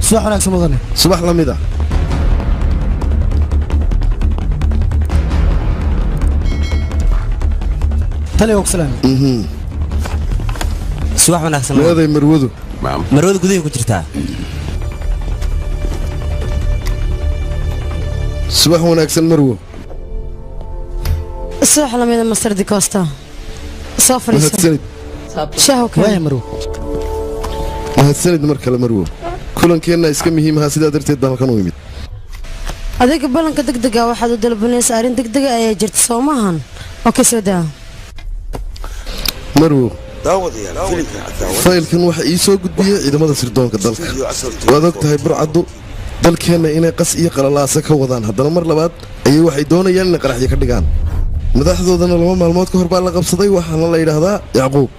subax wanaagsan mudane subax la mid ah tali og salaam subax wanaagsan meeday marwadu marwadu gudaha ku jirtaa subax wanaagsan marwo subax la mid ah Master Di Costa soo fariisan shaho waay marwo mahadsanid mar kale marwo kulankeenna iska muhiim ah sidaa darteed baan halkan u imid adiga balanka degdega waxaad u dalbanaysaa arrin degdega ayaa jirta soo maahan oo ka soo daa marwo faylkan waxa ii soo gudbiyey ciidamada sirdoonka dalka waad og tahay burcaddu dalkeenna inay qas iyo qalalaasa ka wadaan haddana mar labaad ayay waxay doonayaan inay qaraxyo ka dhigaan madaxdoodana 2 maalmood ka hor baa la qabsaday waxaana la yidhaahdaa yacquub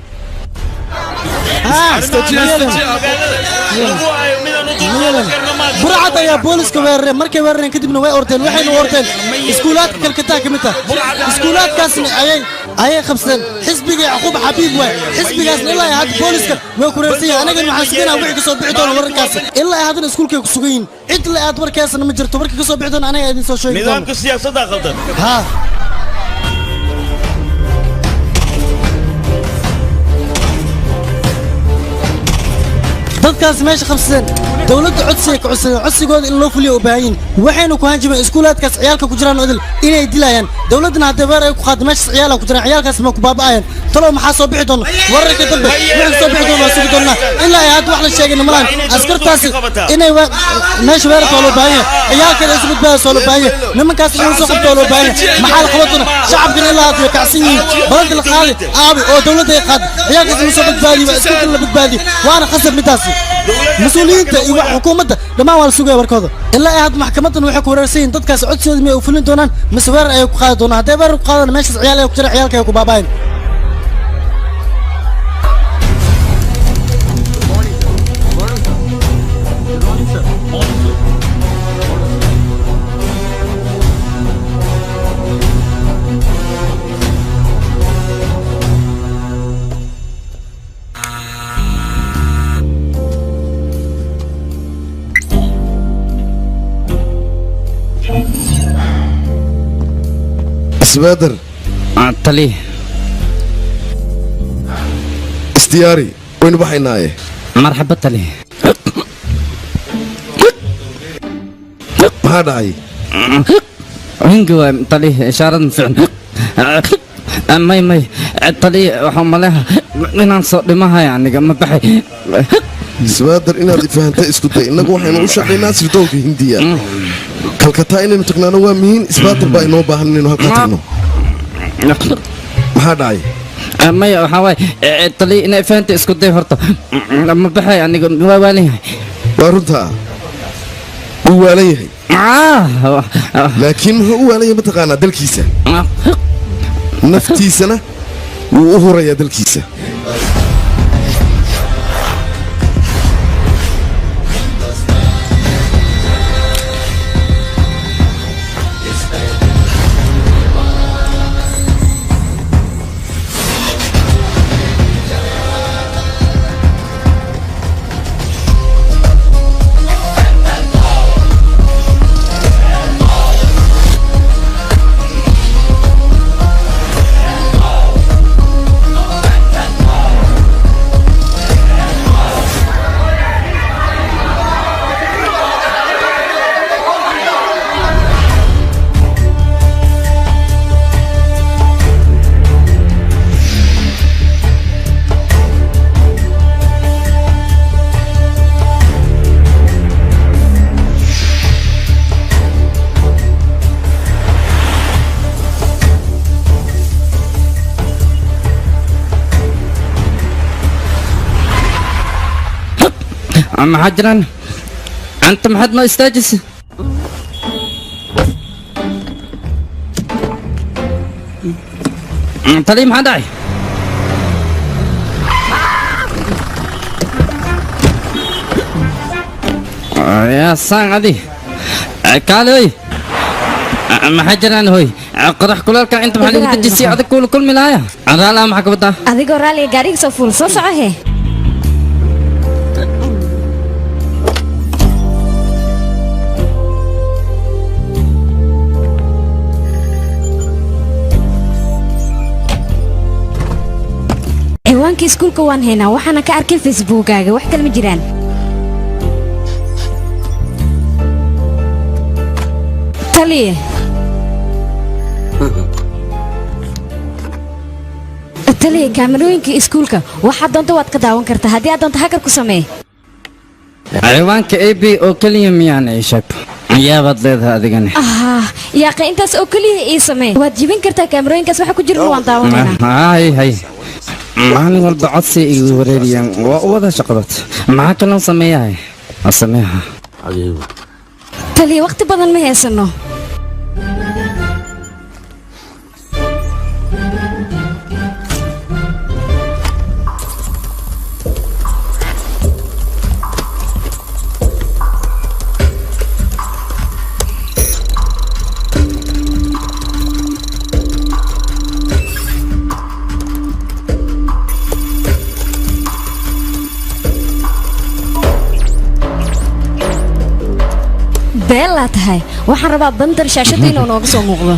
burcad ayaa booliska weerareen markay weerareen kadibna way orteen waxayna orteen iskuulaadka kalkataa ka mid taha iskuulaadkaasna ayay qabsadeen xisbiga yacquub xabiib waay xisbigaasna ilaa hadda booliska way ku reersan yahay anagana waxaan suganaa wixii ka soo bixi doona wararkaas ilaa haddana iskuulkay ku sugan yihiin cid la aad warkaasna ma jirto markii ka soo bixi doona anaga idin soo sheegi doona nidaamka siyaasadda qaldan haa dadkaas meesha qabsadeen dawladda codsiga ka codsadeen codsigooda in loo fuliyo u baahan yihiin waxayna ku hanjabeen iskuulaadkaas ciyaalka ku jiraan odil inay dilayaan dawladdana haddii weer ay ku qaado meeshaas ciyaala ku jiraan ciyaalkaas ma ku baaba'ayaan talow maxaa soo bixi doona wararka dambe wixii soo bixi doona waa sugi doonaa ilaa ay hadda wax la sheegayna malaan askartaasi inay meesha weerarka waa loo baahan yahay ciyaalkeeda isu badbaadaysa waa loo baahan yahay nimankaas inuu soo qabto waa loo baahan yahay maxaa la qaban doona shacabkana ilaa hadda way kacsan yihiin balanka la qaaday aabi oo dawladda ay qaad ciyaalkaas inuu soo badbaadiyo waa iskuulkana la badbaadiyo waana khasab midaasi مسؤولينتا iyo xukuumadda dhamaan waa la sugaya warkooda ilaa ay had maxkamadan waxay ku wareersan dadkaas codsigooda ma u fulin doonaan mise weerar ay ku qaadi doonaan haddii weerar ku qaadana meeshaas ciyaal ay ku jira ciyaalka ay ku baabaayeen isbaader tali istiyaari waynu baxaynaaye marxaba tali maxaa dhacay hingi waay tali ishaarad fiican may tali waxaa maleha inaan soo dhimahaya aniga ma baxay isbaader inaad ifahantay isku day innagu waxaynu u shaqaynaa sirdoonka hindiya kalkataa inaynu tagnaano waa muhiim isbaader baa inoo baahan inaynu halkaa tagno maxaa dhacay maya waxaa waay tali inay fahanta isku day horta ma baxay aniga waa waalan yahay waa runtaa wuu waalan yahay laakiin muxuu u waalan yahay mataqaanaa dalkiisa naftiisana wuu u hurayaa dalkiisa maxaa jiraan anta maxaad noo istaajisa tali maxaa dhacay yaa saan adi kaale hoy maxaa jiraan hoy qorax kulaalka inta maxaa lagu dejisay adag kuula kulmi lahaya raala maxaa ka wadaa adigoo raaliga gaariga soo fuul soo soco he kaamirooyinka iskuulka waan haynaa waxaana ka arkay facebookaaga wax kale ma jiraan taliye taliye kaamirooyinka iskuulka waxaad doonto waad ka daawan kartaa haddii aad doonto hakar ku samee ciwaanka ab oo keliya miyaan ii sheeg yaabaad leedahay adigani yaaqe intaas oo keliya ii samee waad jibin kartaa kaamirooyinkaas waxa ku jira waan daawanaynaa hay maalin walba codsi igu wareeriyaan waa u wada shaqadood maxaa kaloo sameeyahay sameeha taliye waqti badan ma haysano beelaa tahay waxaan rabaa bandar shaashada inuu nooga soo muuqdo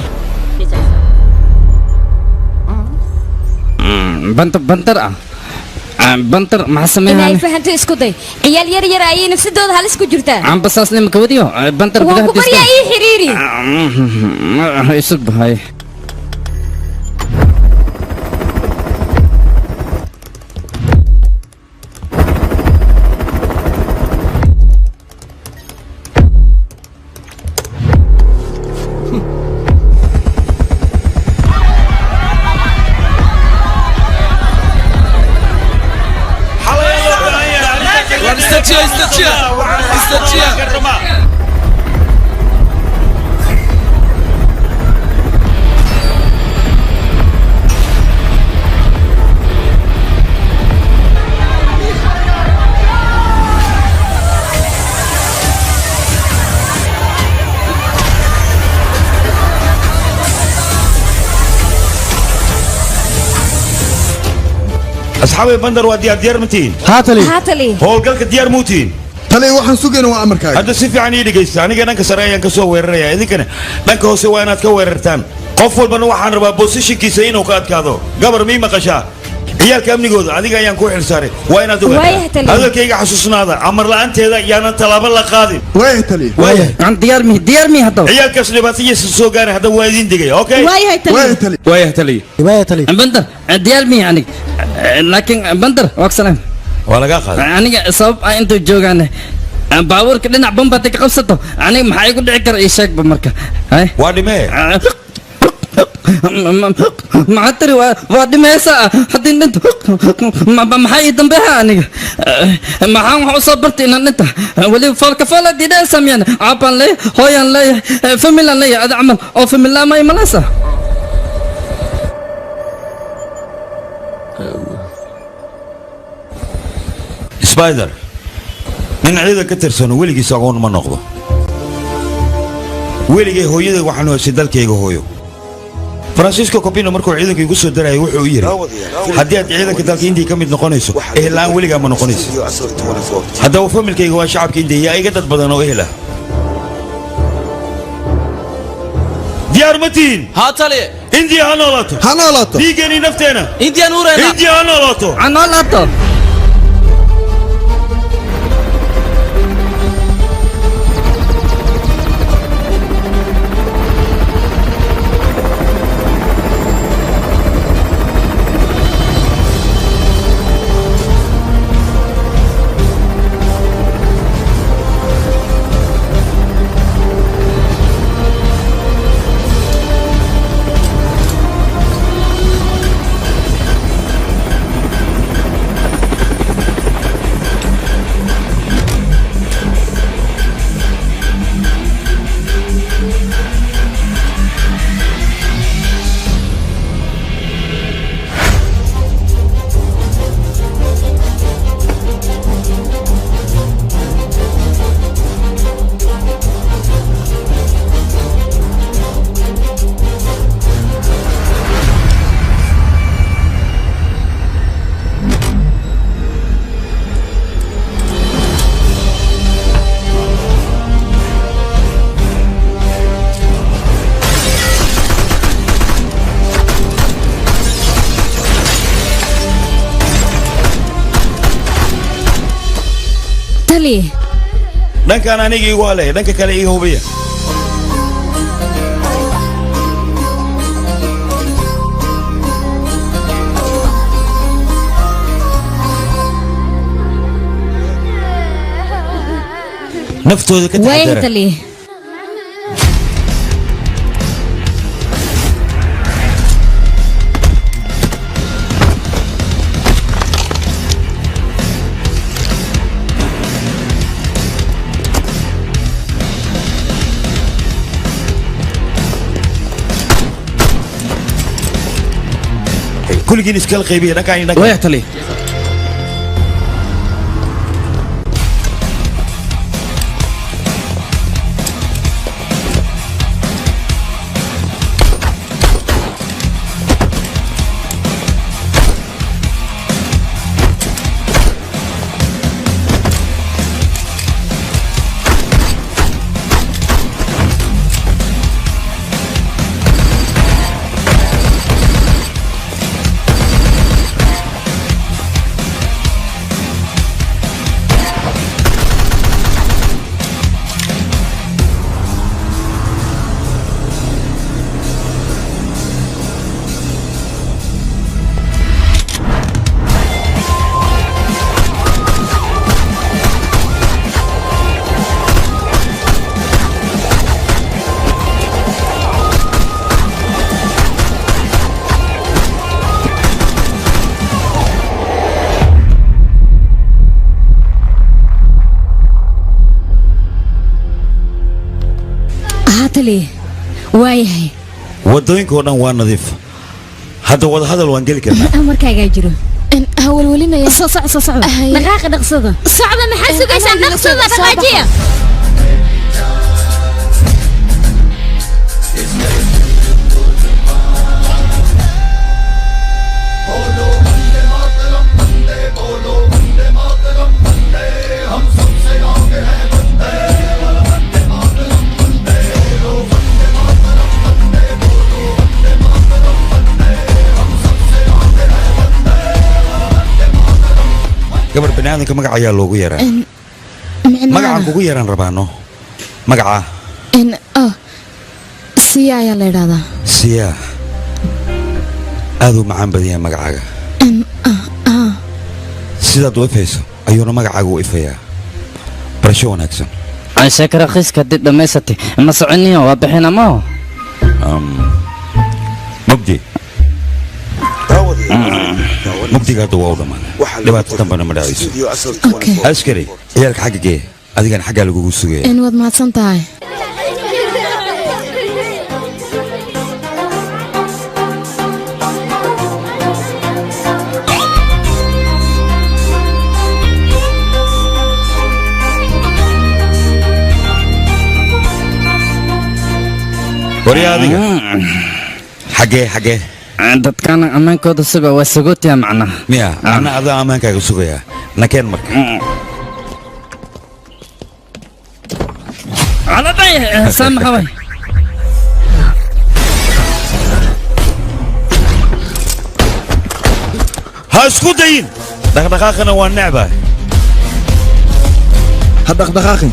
bantar bantar maxaa sameeyaa inay fahanto isku day ciyaal yar yar ayay nafsadooda halis ku jirtaa ambasaasne ma kawadiyo bantar waan ku baryaa ii xiriiri isub hay أصحابي بندر ودي ديار متين هاتلي هو قالك ديار موتين تلي waxaan sugeyn waa amarkaaga hadda si fiican ii dhageysta aniga dhanka sare ayaan ka soo weeraraya idinkana dhanka hoose waa inaad ka weerartaan qof walbana waxaan rabaa positionkiisa inuu ka adkaado gabar mii maqashaa ciyaalka amnigooda adiga ayaan ku xilsaaray waa inaad ogaataa hadalkayga xasuusnaada amar la'aanteeda yaanan talaabo la qaadin waayahay tali aan diyaar mi hadda ciyaalkaas dhibaatadiisa soo gaaray hadda waa idin digay okay waayahay tali bandar diyaar mi anig laakiin bandar waqsalaan waa laga qaaday aniga sabab aan inta joogaan baabuurka dhinac bambata ka qabsato aniga maxaa igu dhici kara ii sheegba marka waa dhimee maxaa tiri waa dhimaysaa haddii dhinto maxaa ii dambeeha aniga maxaan wax u soo bartay inaan dhinta weliba foolkafool haddii dhaysaa miyaan caabaan leeyahay hooyaan leeyahay familaan leeyahay ada camal oo familaa ma imanaysaa spider nin ciidan ka tirsan weligiis aqoon ma noqdo weligay hooyaday waxaan hoosay dalkayga hooyo francisco copino markuu ciidanka igu soo darayay wuxuu u yiri haddii aad ciidanka dalka indiya ka mid noqonayso ehlaan weligaa ma noqonayso haddaba familkayga waa shacabka indiya yaa iga dad badan oo ehla diyaar ma tihiin haa taliye indiya ha noolaato dhiiggeenii nafteena indiya nuureena indiya ha noolaato ha noolaato taliye dhankan aniga igu hale dhanka kale iga hubiya naftooda ka waaya taxadara taliye kulligiin iskala qaybiya dhankaan waya taliye taliye waayahay wadooyinka oo dhan waa nadiif hadda wada hadal waan geli karnaa amarkaagaa jiro hawlwalinaya soo socda dhaqaaqa dhaqsada socda maxaa sugaysaa dhaqsada dhaqaajiya gabar baniaadanka magac ayaa loogu yeeraa magacaan kugu yeeraan rabaano magaca siya ayaa la idhahdaa siya aad u macaan badan yahay magacaaga sidaad u ifayso ayuuna magacaaga u ifayaa barasho wanaagsan sheeka raqiiska haddii dhammaysatay ma soconiyo waa bixin amaho mugdi mugdiga hadda waa u dhammaaday dhibaato dambana ma dhacayso askari ciyaalka xagga gee adigana xaggaa lagugu sugaya waad mahadsan tahay warya adiga xagee dadkaan ammaankooda suga waa sagootiya macnaha miya ana adaa ammaankaaga sugayaa nakeen marka caladay saamaxaway ha isku dayin dhaqdhaqaaqana waa necbaa ha dhaqdhaqaaqin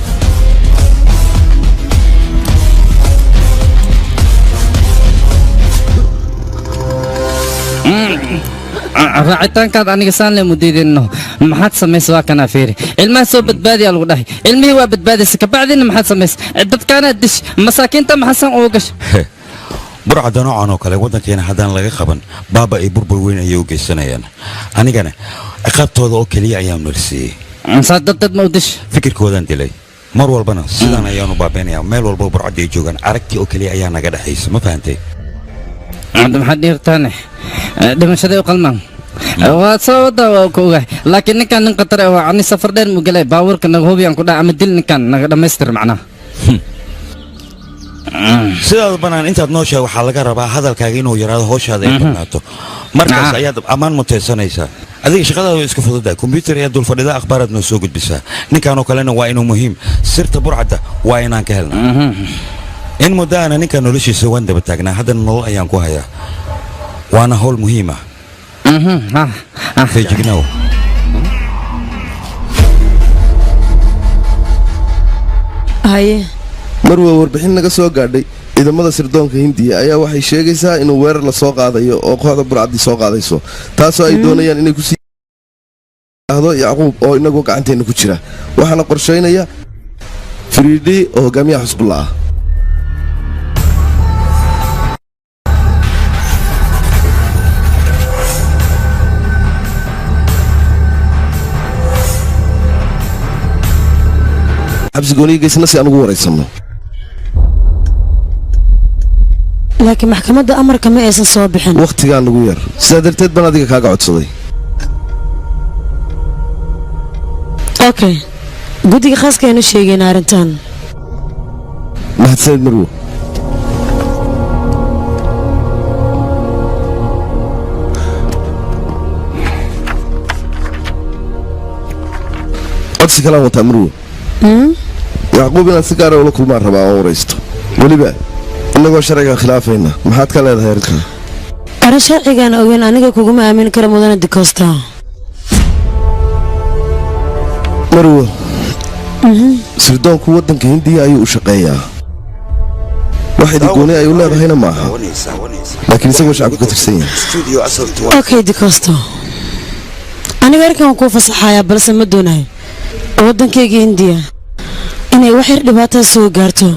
raacitaankaad aniga saan le mudiidinno maxaad samaysa waa kanaa fiiri ilmaha soo badbaadiyaa lagu dhahay ilmihii waa badbaadaysa kabacdina maxaad samaysa dadkaanaad dish masaakiinta maxasan ugu gasha burcadda noocan oo kale waddankeena haddaan laga qaban baaba ay burbur weyn ayay u geysanayaan anigana ciqaabtooda oo keliya ayaan marsiiyey saa dad ma u dish fikirkoodaan dilay mar walbana sidaan ayaanu baabeenayaa meel walba burcadda ay joogaan aragtii oo keliya ayaa naga dhexaysa ma fahantay maxaad dhiirtaane dhimashaday u qalmaan waa soo wada waa ku ogahay laakiin ninkan nin khatar ah waa ani safar dheer mu galay baabuurka naga hubiyaan ku dhaca ama dil ninkan naga dhammaystir macnaha sidaad banaan intaad nooshahay waxaa laga rabaa hadalkaaga inuu yaraado howshaada ay badnaato markaas ayaad ammaan mutaysanaysaa adiga shaqadaada iska fududaa kombyuutar ayaa dul fadhida akhbaaraad noo soo gudbisaa ninkanoo kalena waa inuu muhiim sirta burcadda waa inaan ka helna in muddaana ninka noloshiisa waan daba taagnaa haddana nolol ayaan ku hayaa waana howl muhiim ah feejignow haye marwa warbixin naga soo gaadhay ciidamada sirdoonka hindiya ayaa waxay sheegaysaa inuu weerar la soo qaadayo oo kooxda burcadii soo qaadayso taasoo ay doonayaan inay kusii ahdo yacquub oo inagoo gacanteena ku jira waxaana qorshaynaya firiidhi oo hogaamiyaha xusbullah ah xabsigooniyigaysna si aan ugu waraysanno laakiin maxkamadda amarka ma aysan soo bixin wakhtigaa nagu yar sidaa darteed baan adiga kaaga codsaday okay guddiga khaaskaynu sheegayna arrintan mahadsanid marwo codsi kalaan wataa marwo yacquub inaad si gaara ula kulmaan rabaa oo waraysto weliba innagoo sharciga khilaafayna maxaad ka leedahay arrintan arrin sharcigaan ogeyn aniga kuguma aamin kara mudana dikosta marwo sirdoonku waddanka hindiya ayuu u shaqeeyaa wax idigooni ay u leedahayna maaha laakiin isagoo shacabka ka tirsan yahay okay dikosto aniga arkan kuu fasaxayaa balse ma doonahay waddankayga hindiya inay wax yar dhibaatada soo gaarto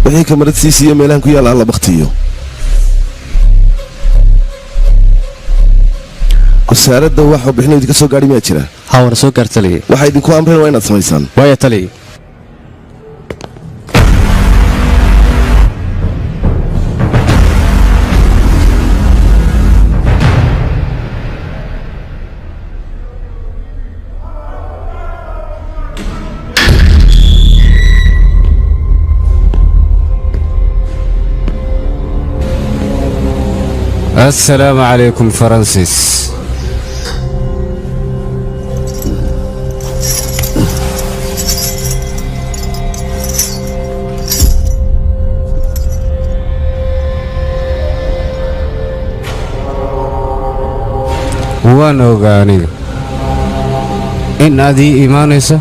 wixii kamarad sii siiyo meelahan ku yaalla alla bakhtiyo wasaaradda wax warbixino idinka soo gaadhi miyaa jira haa wana soo gaar taliye waxaa idinku amreen waa inaad samaysaan waaya taliye السلام عليكم فرانسيس waan ogaa aniga in aad ii imaanayso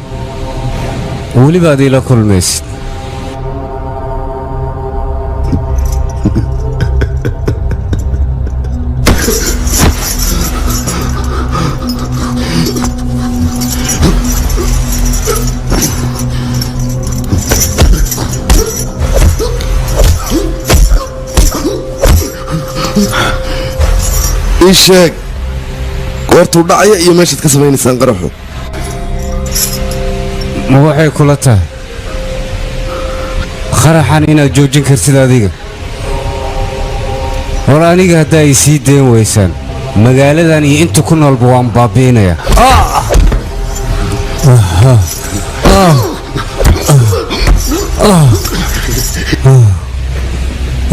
weliba aad iila kulmaysid ii sheeg goortuu dhacaya iyo meeshaad ka samaynaysaan qaraxu ma waxay kula tahay qaraxan inaad joojin kartid adiga hor aniga haddaa ay sii dayn waysaan magaaladan iyo inta ku noolba waan baabi'inayaa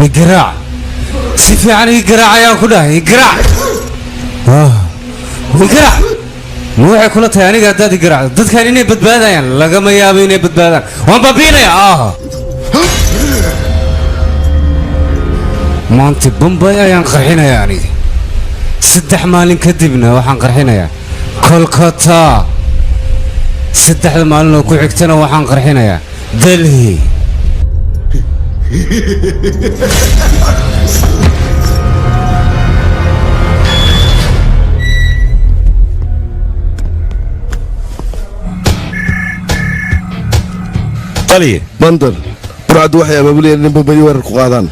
igaraac si fiican ii garaac ayaan ku dhahay igaraac igaraac ma waxay kula tahay aniga haddaad igaraacdo dadkan inay badbaadayaan lagama yaabo inay badbaadaan waan baabi'inayaa maanta bombay ayaan qarxinayaa aniga 3 maalin kadibna waxaan qarxinayaa kolkata 3 maalin oo ku xigtana waxaan qarxinayaa delhi taliye bandar burcaddu waxay abaabulayaan in bombadii weerar ku qaadaan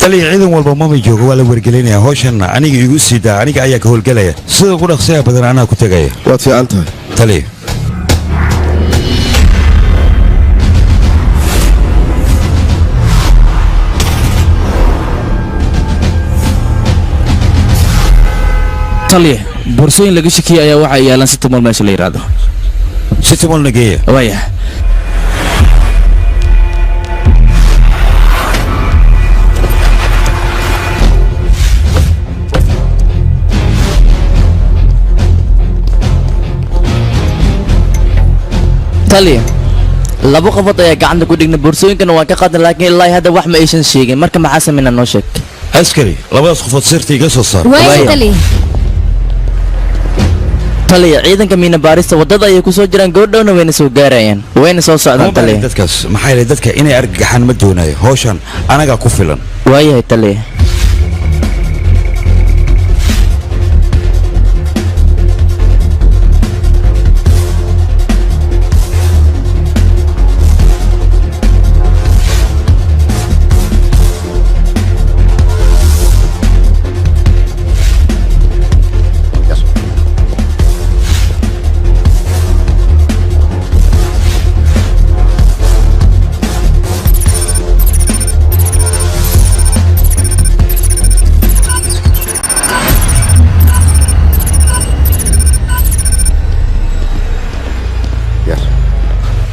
taliye ciidan walba mama joogo waa la wargelinayaa hawshanna aniga igu sii daa aniga ayaa ka howlgelaya sida ugu dhaqsiya badan anaa ku tegaya waad fiican tahay taliye taliye boorsooyin laga shakiyay ayaa waxaa yaalan si tumal meesha la yiraahdo si tumal nageeya waaya taliye labo qofood ayaa gacanta ku dhigna boorsooyinkana waan ka qaadan laakiin ilaa hadda wax ma aysan sheegin marka maxaa sameynaa noo sheeg askari labadaas qofood sirta iga soo saar waaya taliye taliya ciidanka miina baarista wadada ayay ku soo jiraan goordhowna wayna soo gaarayaan wayna soo socdaan taliya dadkaas maxay leeyihiin dadka inay argagaxaan ma doonayo hawshan anaga ku filan waayahay taliya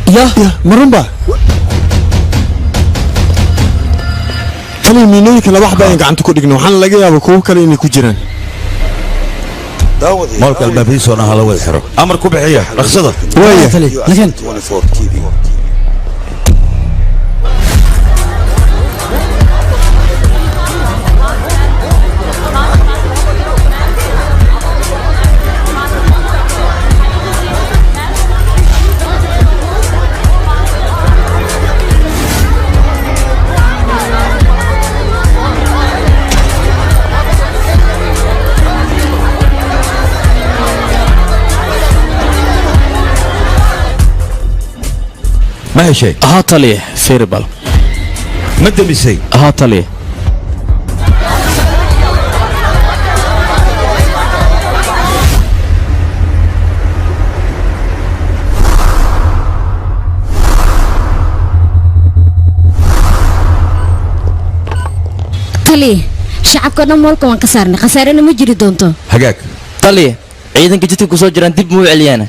يا مرنبا تلي مينويك لا واحد باين قاعد تكون دغنو waxaan laga yaabo kuwa kale inay ku jiraan مالك البابيس وانا هلا ويحرق امر كبحيه رخصده ويا لكن ما هي شيء ها taliya feerbal ما دمسي ها taliya taliye shacabka dhan moolka waan ka saarnay khasaarena ma jiri doonto hagaag taliya ciidanka jidka ku soo jiraan dib muu celiyana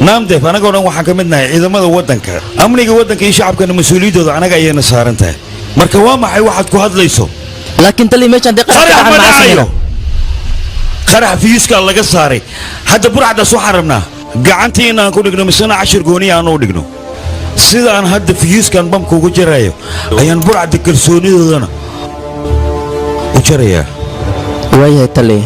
naamdeef anagoo dhan waxaan ka mid nahay ciidamada waddanka amniga waddanka iyo shacabkana mas-uuliyadooda anaga ayayna saaran tahay marka waa maxay waxaad ku hadlayso laakiin taliya meeshaan dee qarax ma dhacayo qarax fiyuuska laga saaray hadda burcadaas waxaan rabnaa gacantii inaan ku dhigno misena cashir gooniya aan u dhigno sida aan hadda fiyuuskan bamka ugu jarayo ayaan burcadda kalsoonidoodana u jarayaa waayahay taliya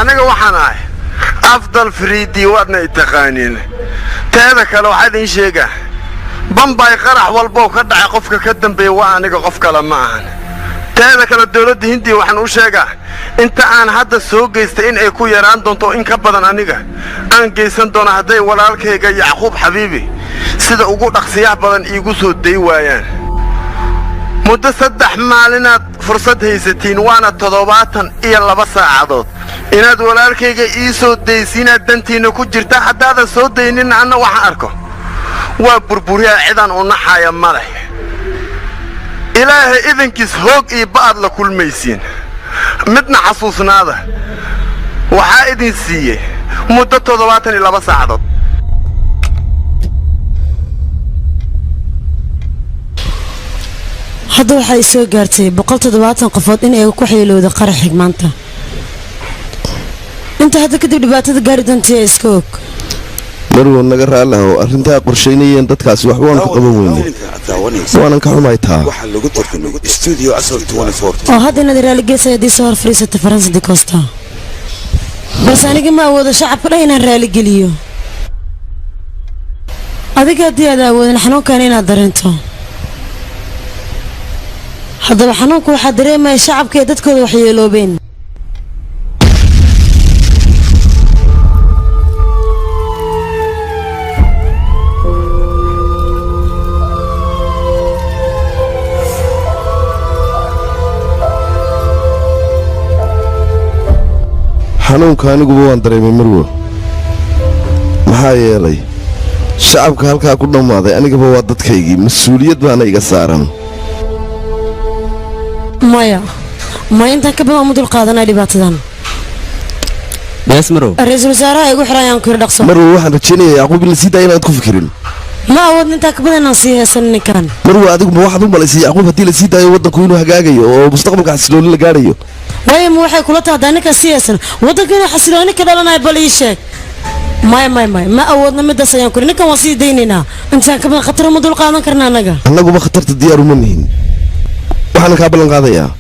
aniga waxaan ahay afdal fariidi waadna itaqaaniin teeda kale waxaa idin sheegaa bambay qarax walbo ka dhacay qofka ka dambeeya waa aniga qof kale ma ahan teeda kale dawladda hindiya waxaan u sheegaa inta aan hadda soo geystay in ay ku yaraan doonto in ka badan aniga aan geysan doono hadday walaalkayga yacquub xabiibi sida ugu dhaqsiyaha badan iigu soo day waayaan muddo 3 maalinaad fursad haysatiin waana 72 saacadood inaad walaalkayga ii soo daysiinaad dantiina ku jirta haddaadan soo daynin anna waxaan arko waa burburiyaa cidaan u naxaya male ilaahay idinkiis hoog iyo ba'ad la kulmaysiin midna xasuusnaada waxaa idin siiyey muddo 72 saacadood hadda waxay soo gaartay 170 qofood in ay ku xeelowda qarax xigmaanta inta hadda kadib dhibaatada gaari doontii iska og marwo naga raalaho arrintaa qorsheynayeen dadkaasi wax waan ku qaban weyne waanan ka xumay taa oo hadda inaad raali geysay haddii soo hor fadhiisata faransa di costa balse aniga ma awoodo shacabka dhan inaan raali geliyo adiga haddii aad awoodin xanuunkan inaad dareento haddaba xanuunku waxaa dareemaya shacabka ee dadkooda waxyeeloobeen xanuunka aniguba waan dareemay marwo maxaa yeelay shacabka halkaa ku dhammaaday anigaba waa dadkaygii mas-uuliyad baana iga saaran maya intaan ka badan uma dul qaadanay dhibaatadan bees marow ra-iisul wasaaraha igu xiran ayaan ku yidhi dhaqso marwo waxaan rajaynayaa yacquub in la sii daaya inaad ku fikirin ma awoodna intaan ka badan inaan sii heesan ninkan marwo adiguba waxaad u malaysay yacquub haddii la sii daayo waddanku inuu hagaagayo oo mustaqbalka xasilooni la gaadhayo waayo ma waxay kula tahay haddaan ninkan sii heesan waddanka inuu xasilooni ka dhalanayo bal ii sheeg maya ma awoodna midaas ayaan ku yidhi ninkan waan sii daynaynaa intaan ka badan khatar uma dul qaadan karna annaga annaguba khatarta diyaar uma nihin waxaana kaa ballan qaadayaa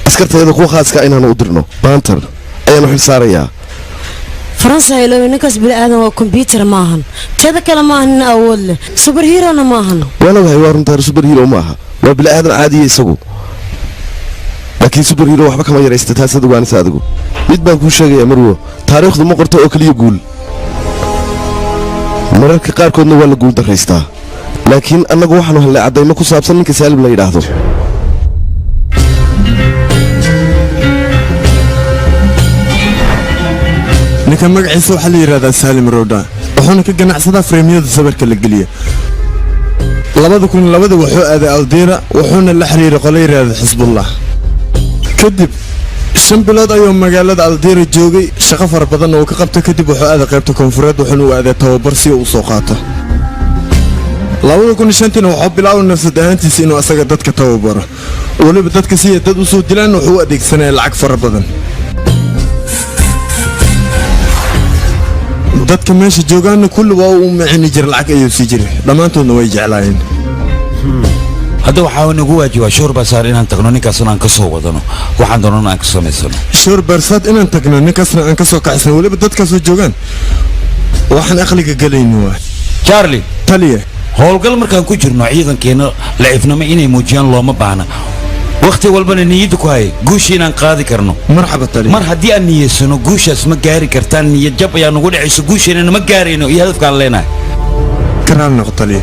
askartayada kuwa khaaska inaanu u dirno baantar ayaanu xil saarayaa faransa haylowe ninkaas bini'aadan waa kombyuutar maahan teeda kale maahan nin awood leh subar hiirona maahan waan ogahay waa runtaa subar hiiro maaha waa bini'aadan caadiya isagu laakiin subar hiiro waxba kama yaraysta taasaad ogaanaysa adigu mid baan kuu sheegayaa marwo taariikhdu ma qorto oo keliya guul mararka qaarkoodna waa la guul daraystaa laakiin annagu waxaanu hellay caddaymo ku saabsan ninka saalim la yidhaahdo ninka magaciisa waxaa la yidhahdaa saalim rowdha wuxuuna ka ganacsadaa freemyada sawirka la geliya 2002 wuxuu aaday aldiira wuxuuna la xiriiray qolo yidhaahda xisbullah kadib 5 bilood ayuu magaalada aldiira joogay shaqo fara badan oo ka qabta kadib wuxuu aaday qaybta koonfureed wuxuuna u aaday tababar si uu soo qaato 2005 wuxuu bilaabay nafsad ahaantiisa inuu asaga dadka tababaro waliba dadka si dad u soo dilaan wuxuu u adeegsanaya lacag fara badan dadka meesha joogaana kulli waa uu macini jir lacag ayuu sii jiray dhammaantoodna way jeclaayeen hadda waxaa nagu waajibaa shoor basaar inaan tagno ninkaasna aan ka soo wadano waxaan doonana aan ka samaysano shoor barsaad inaan tagno ninkaasna aan ka soo kacsano waliba dadkaasoo joogaan waxaan aqliga galayni waa charlie taliya howlgal markaan ku jirno ciidankeena laciifnimo inay muujiyaan looma baahna waqti walbana niyadda ku hay guush inaan qaadi karno marxaba taliya mar haddii aan niyeysano guushaas ma gaari kartaan niyad jab ayaa nagu dhacayso guusheena ma gaarayno iyo hadafkaan leenahay karaan noqo taliya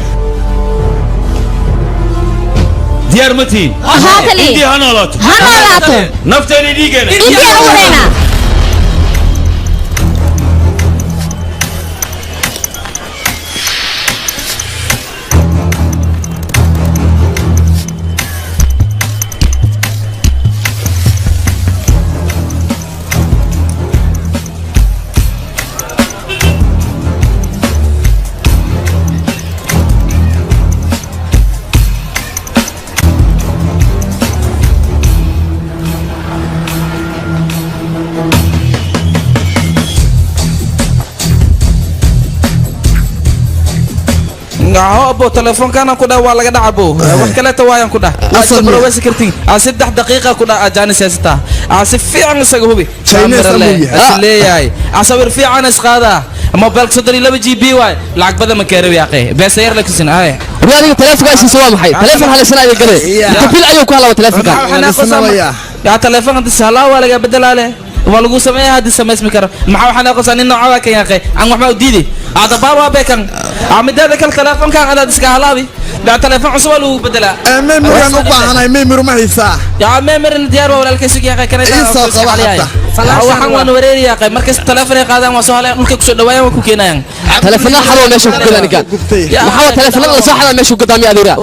diyaar ma tihiin intii ha noolaato nafteena dhiigeena abo telefoonkaana ku dhaa waa laga dhacabo wax kaleeta waayaan ku dhah bro waa security 3 daqiiqa ku dhaa jaanis haysta si fiican isaga hubi leeyahay asawir fiican isqaada موبايلك صدري لما جي بي واي لعق بدل ما كيرو يا اخي بس يغلى كسن هاي وادي تليفونك سوا محي تليفون هلا سنه قال كفيل ايو كلا تليفونك يا تليفون انت سهلا ولا بدل عليه ولا قو سميه هذه سميه اسمك ما waxaan aqoonsan in nooca ka yaaqay aan wax ma u diiday hada baba beekan amidada kal telefoon kan hada iska halaabi da telefoon cusub uu bedela amen markaan u baahanay meemir ma haysaa ya meemir diyaar waa walaalkiis yaaqay kana waxaan waan wareeriyaa yaaqay markaas telefoon ay qaadaan waa soo halay dhulka ku soo dhawaayaan ku keenayaan telefoonada xaloo meesha ku gadan kan waxa telefoonada la soo xalaa meesha ku gadaamiya adira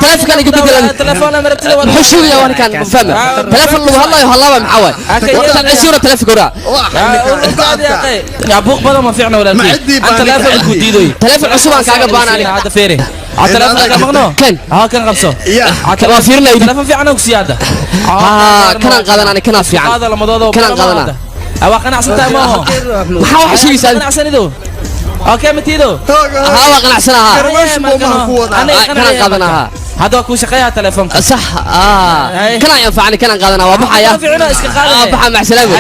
telefoonka igu bedelan telefoonada martida waa xushiya waan kan fahma telefoon lagu hadlayo halaba maxaa waay isura telefoonka يا بوق بدل ما فيعنا ولا انت تلفون كوديدوي تلفون عصبان كاغا باناني هذا فيري تلفون كاغا مغنو كان كان قبصو كان فيرنا تلفون فيعنا وسياده كان قادنا انا كان فيعنا هذا لمدودو كان قادنا اوا قناعسنتا ما هو waxa wax sheegaysaa qanacsanido okay matiido waa qanacsanaha انا قادناها هذا كو شقيا تلفونك صح كان ينفعني كان قادنا وبحيا بحا مع سلامه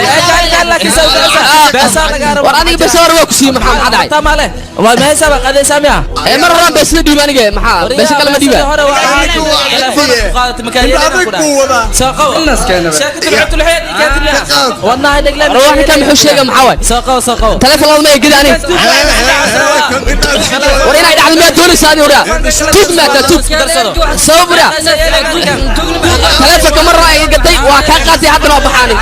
وراني بس ورا كسي محمد عداي تماله وما سبق هذا سامع مره بس ديبا اني محا بس كلمه ديبا قالت مكان ساقوا شاكت لعبت الحين كانت والله دقلا روحي كم حشيقه محاول ساقوا تلفون ما يقدر اني ورينا يدعم ما دون سادي ورا توب ما توب صبرا تلفك مرة قدي وكاقاتي حتى لو بحاني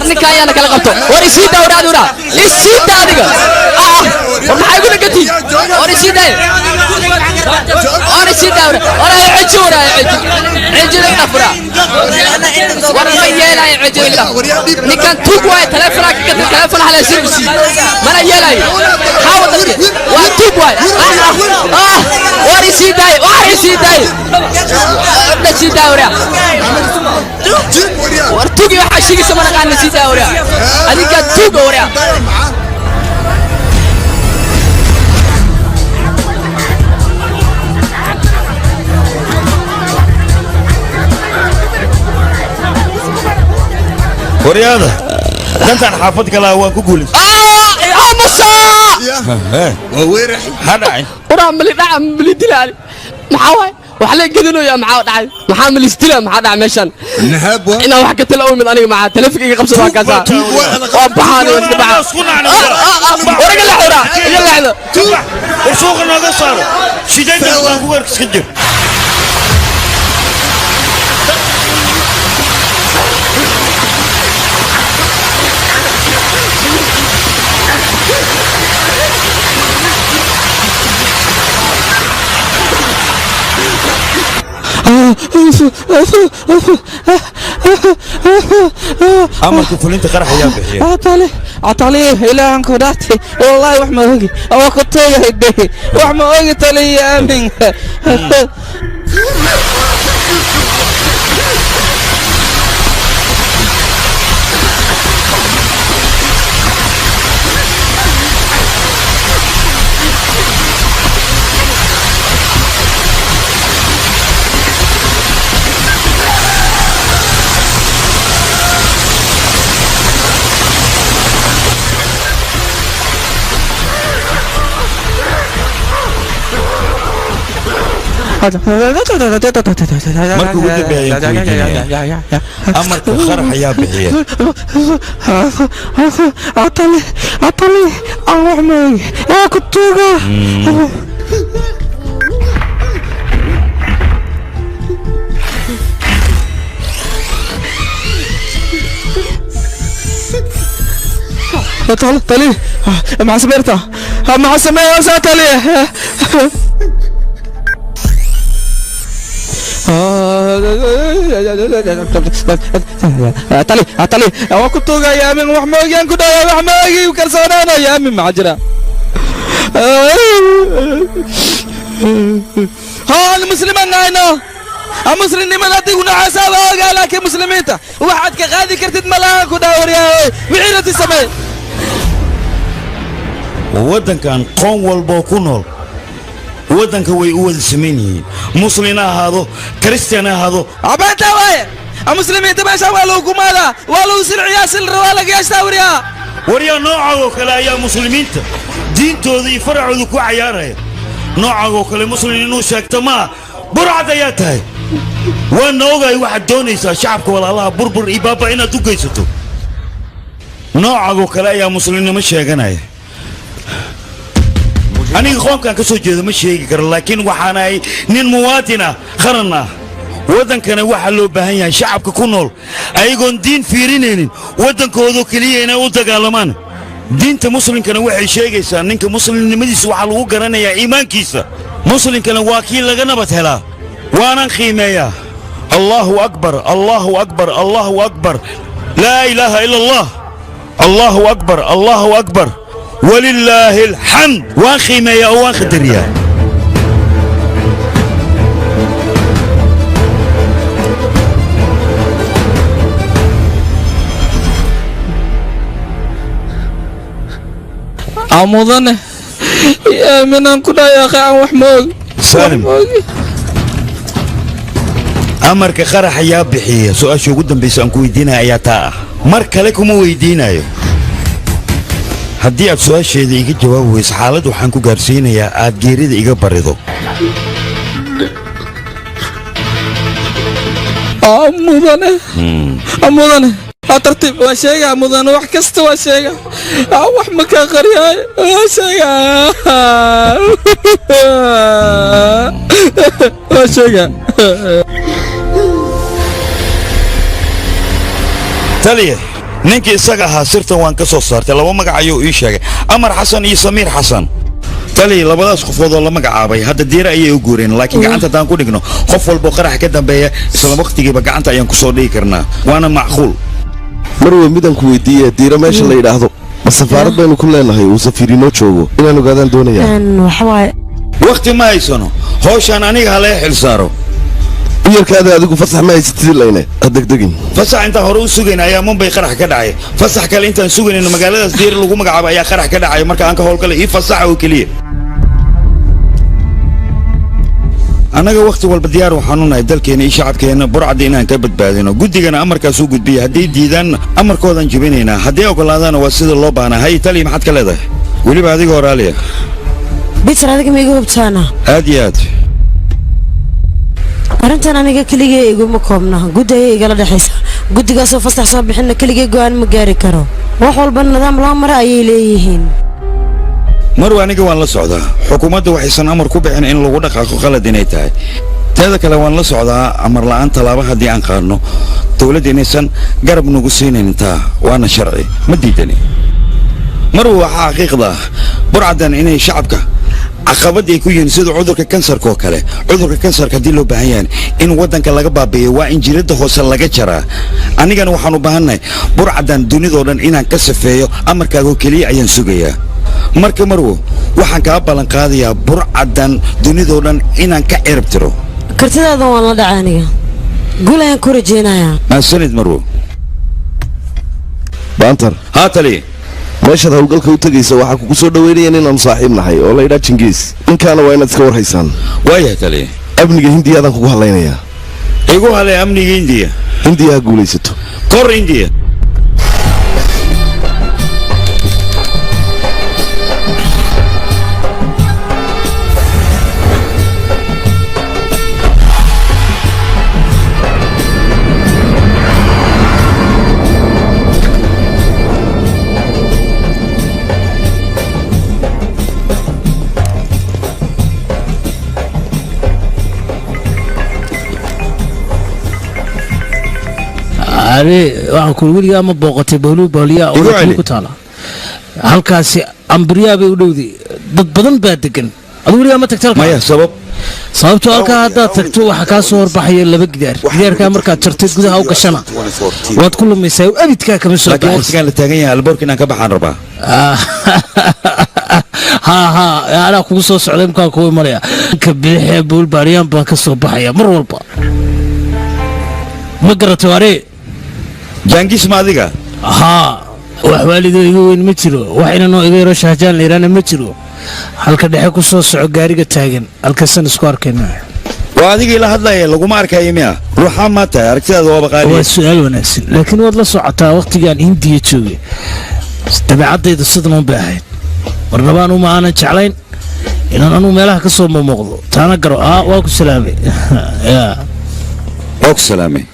ninka ayaana kala qabto war isii daa waraad wara isii daa adiga war maxay ku dhagati war isii daa war isii daa wara cijo wara cijo la fura war ma yeelay cijo la ninkan tuug waay telefoon hala sirsi mana yeelay xawad waa tuug waay war isii daa isii daa wara war tuugi waxa shigiisa mana qaan isii daa wara adiga tuug wara ورياضة انت حافظ كلا هو كقولي وويرح هذا ورا ملي دعم ملي دلالي محاوي وحلي قدلو يا معاو دعي محامل استلام محا دع ميشان نهاب انا واحد كنت الاول من اني مع تلفقي قبصه هكذا وبحاني واسبع ورق الحورة يلا هذا وسوقنا هذا صار شجاع ورك سكجر أمرك فلنت قرح يا بحي عطالي إلى أنك وداتي والله وحما هوجي أو كنت هيدي وحما هوجي تالي يا أمين marka ugu dambeeyay amarka qarax ayaa bixiya عطالي الله معي يا كتوغا طالي مع سميرتا مع سميرتا طالي طالي أو كنت يا من وحماجي أنكو ده يا وحماجي وكرسانانا يا من معجرة ها المسلمين هنا المسلمين ملاتي هنا عسابة قال لك مسلمين واحد كغادي كرتد ملاك وداور يا وعيرة السماء ودن كان قوم والبوكونول ودنك way u wada sameeyeen muslimiina ahaado kristiyan ahaado abanta way muslimiinta meesha waa loo gumaada waa loo silciyaa sil rawaalaga yaastawriya wariya nooca oo kale ayaa muslimiinta diintooda iyo faracooda ku ciyaaraya nooca oo kale muslimiin inuu sheegto ma burcad ayaa tahay waan oogay waxa doonaysa shacabka walaalaha burbur iyo baaba inaad u geysato nooca oo kale ayaa muslimiinimo sheeganaya aniga qoomkan ka soo jeedo ma sheegi karo laakiin waxaan ahay nin muwaadin ah qaran ah wadankana waxa loo baahan yahay shacabka ku nool ayagoon diin fiirinaynin wadankooda kaliya inay u dagaalamaan diinta muslimkana waxay sheegaysaa ninka muslimnimadiisa waxa lagu garanayaa iimaankiisa muslimkana waa kii laga nabad helaa waanan qiimeeyaa allahu akbar allahu akbar allahu akbar laa ilaaha ila allah allahu akbar allahu akbar ولله الحمد واخي ما يا واخي دريا عمودنا يا من كنا يا اخي عن وحموق سالم امرك خرح يا بحيه سؤال شو قدام بيسان كويدينا يا تا مرك لكم ويدينا haddii aad su'aasheeda iga jawaab weyso xaalad waxaan ku gaarsiinayaa aad geerida iga barido mudane tartiib waa sheegaa mudane wax kasta waa sheega wax ma kaa qaryaay waa sheega waa sheega taliya ninkii isaga ahaa sirtan waan ka soo saartay laba magac ayuu ii sheegay amar xasan iyo samiir xasan tali labadaas qofood oo la magacaabay hadda diira ayay u guureen laakiin gacanta taan ku dhigno qof walba qarax ka dambeeya isla waqtigiiba gacanta ayaan ku soo dhigi karnaa waana macquul marwa midaan ku weydiiyay diira meesha la yidhaahdo ma safaarad baynu ku leenahay uu safiirinoo joogo inaan ogaadaan doonayaa waqti ma haysano howshaan aniga halee xil saaro uyarkaada adigu fasax ma haysatid layne adegdegin fasax intaan hore u sugayn ayaa Mumbai qarax ka dhacay fasax kale intaan sugayn magaaladaas diir lagu magacaabo ayaa qarax ka dhacay marka aan ka howlgalay ii fasax oo kaliya anaga waqti walba diyaar waxaan u nahay dalkeena iyo shacabkeena burcad inaan ka badbaadino guddigana amarkaas uu gudbiyay haddii diidaan amarkoodan jibinaynaa haddii ogolaadana waa sida loo baahnaa hay tali maxaad ka leedahay weliba adiga horaaliya bitar adiga ma iga hubtaana aad iyo aad arrintan aniga keligay iguma koobna guddi ayay igala dhexaysa guddigaasoo fasax soo bixinna keligay go'aan ma gaari karo wax walba nidaam loo mara ayay leeyihiin marwa aniga waan la socdaa xukuumadda waxaysan amar ku bixin in lagu dhaqaaqo qalad inay tahay teeda kale waan la socdaa amar la'aan tallaabo haddii aan qaadno dowladda inaysan garab nagu siinayn taa waana sharci ma diidani marwa waxaa xaqiiqda burcadan inay shacabka caqabad ay ku yihiin sida cudurka kansarka oo kale cudurka kansarka haddii loo baahan yahay in waddanka laga baabi'iyo waa in jiradda hoose laga jaraa anigana waxaan u baahannahay burcadan dunidoo dhan inaan ka safeeyo amarkaagoo keliya ayaan sugayaa marka marwo waxaan kaa ballan qaadayaa burcadan dunidoo dhan inaan ka cirib tiro kartidaadan waan la dhacay aniga guul ayaan ku rajaynayaa maasanid marwo baantar haa tali meeshaad howlgalka u tegaysa waxaa kugu soo dhaweynayaan inaanu saaxiib nahay oo la yidhaa jingiis ninkaana waa inaad iska warhaysaan waayahay tali amniga hindiyaadaan kugu hadlaynayaa igu halay amniga hindiya hindiya ha guulaysato kor hindiya waxaan ku weligaa ma booqatay bawlu bawliya oo ku taala halkaasi ambriyaa bay u dhowday dad badan baa degan adigu weligaa ma tagtay maya sababtoo halkaa haddaad tagto waxaa kaa soo horbaxaya laba gidaarkaa markaad jartay gudaha u gashana waad ku lumaysaa abidkaa kama soo laakiin waqtigaan la taagan yahay alboorka inaan ka baxaan rabaa ها أنا كوسو soo socday markaan ku imanaya ka bixi buul baariyaan baan ka soo baxaya mar walba ma garato are jangis ma adiga ha wax waalidaygu weyn ma jiro wax inaan iga yaro shahjaan leerana ma jiro halka dhexe ku soo soco gaariga taagan halkaasna isku arkayna waa adiga ila hadlaya laguma arkayo miya ruuxa ma tahay aragtidaada waa baqaali waa su'aal wanaagsan laakiin waad la socotaa waqtigan Hindiya joogay dabeecadayda sidan u baahay marnabaan uma aanan jeclayn inaan anu meelaha ka soo muuqdo taana garo waa ku salaamay waa ku salaamay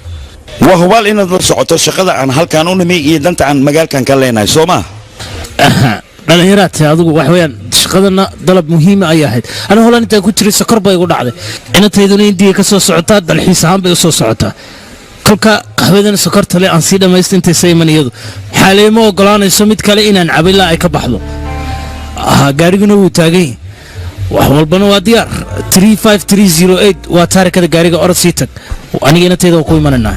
waa hubaal inaad la socoto shaqada aan halkaan u nimay iyo danta aan magaalkan ka leenahay soo ma dhalinyaraadta adigu wax weeyaan shaqadana dalab muhiim ay ahayd ana holaan inta ku jiray sakor bay ugu dhacday intayduna Hindiya ka soo socotaa dalxiis ahaan bay u soo socotaa kolka qaxwadana sokorta le aan si dhamaystintay saymaniyadu xaleemo ogolaanayso mid kale inaan cabila ay ka baxdo gaariguna wuu taagay wax walbana waa diyaar 35308 waa taarikada gaariga orod sii tag aniga intaydoo ku imananaa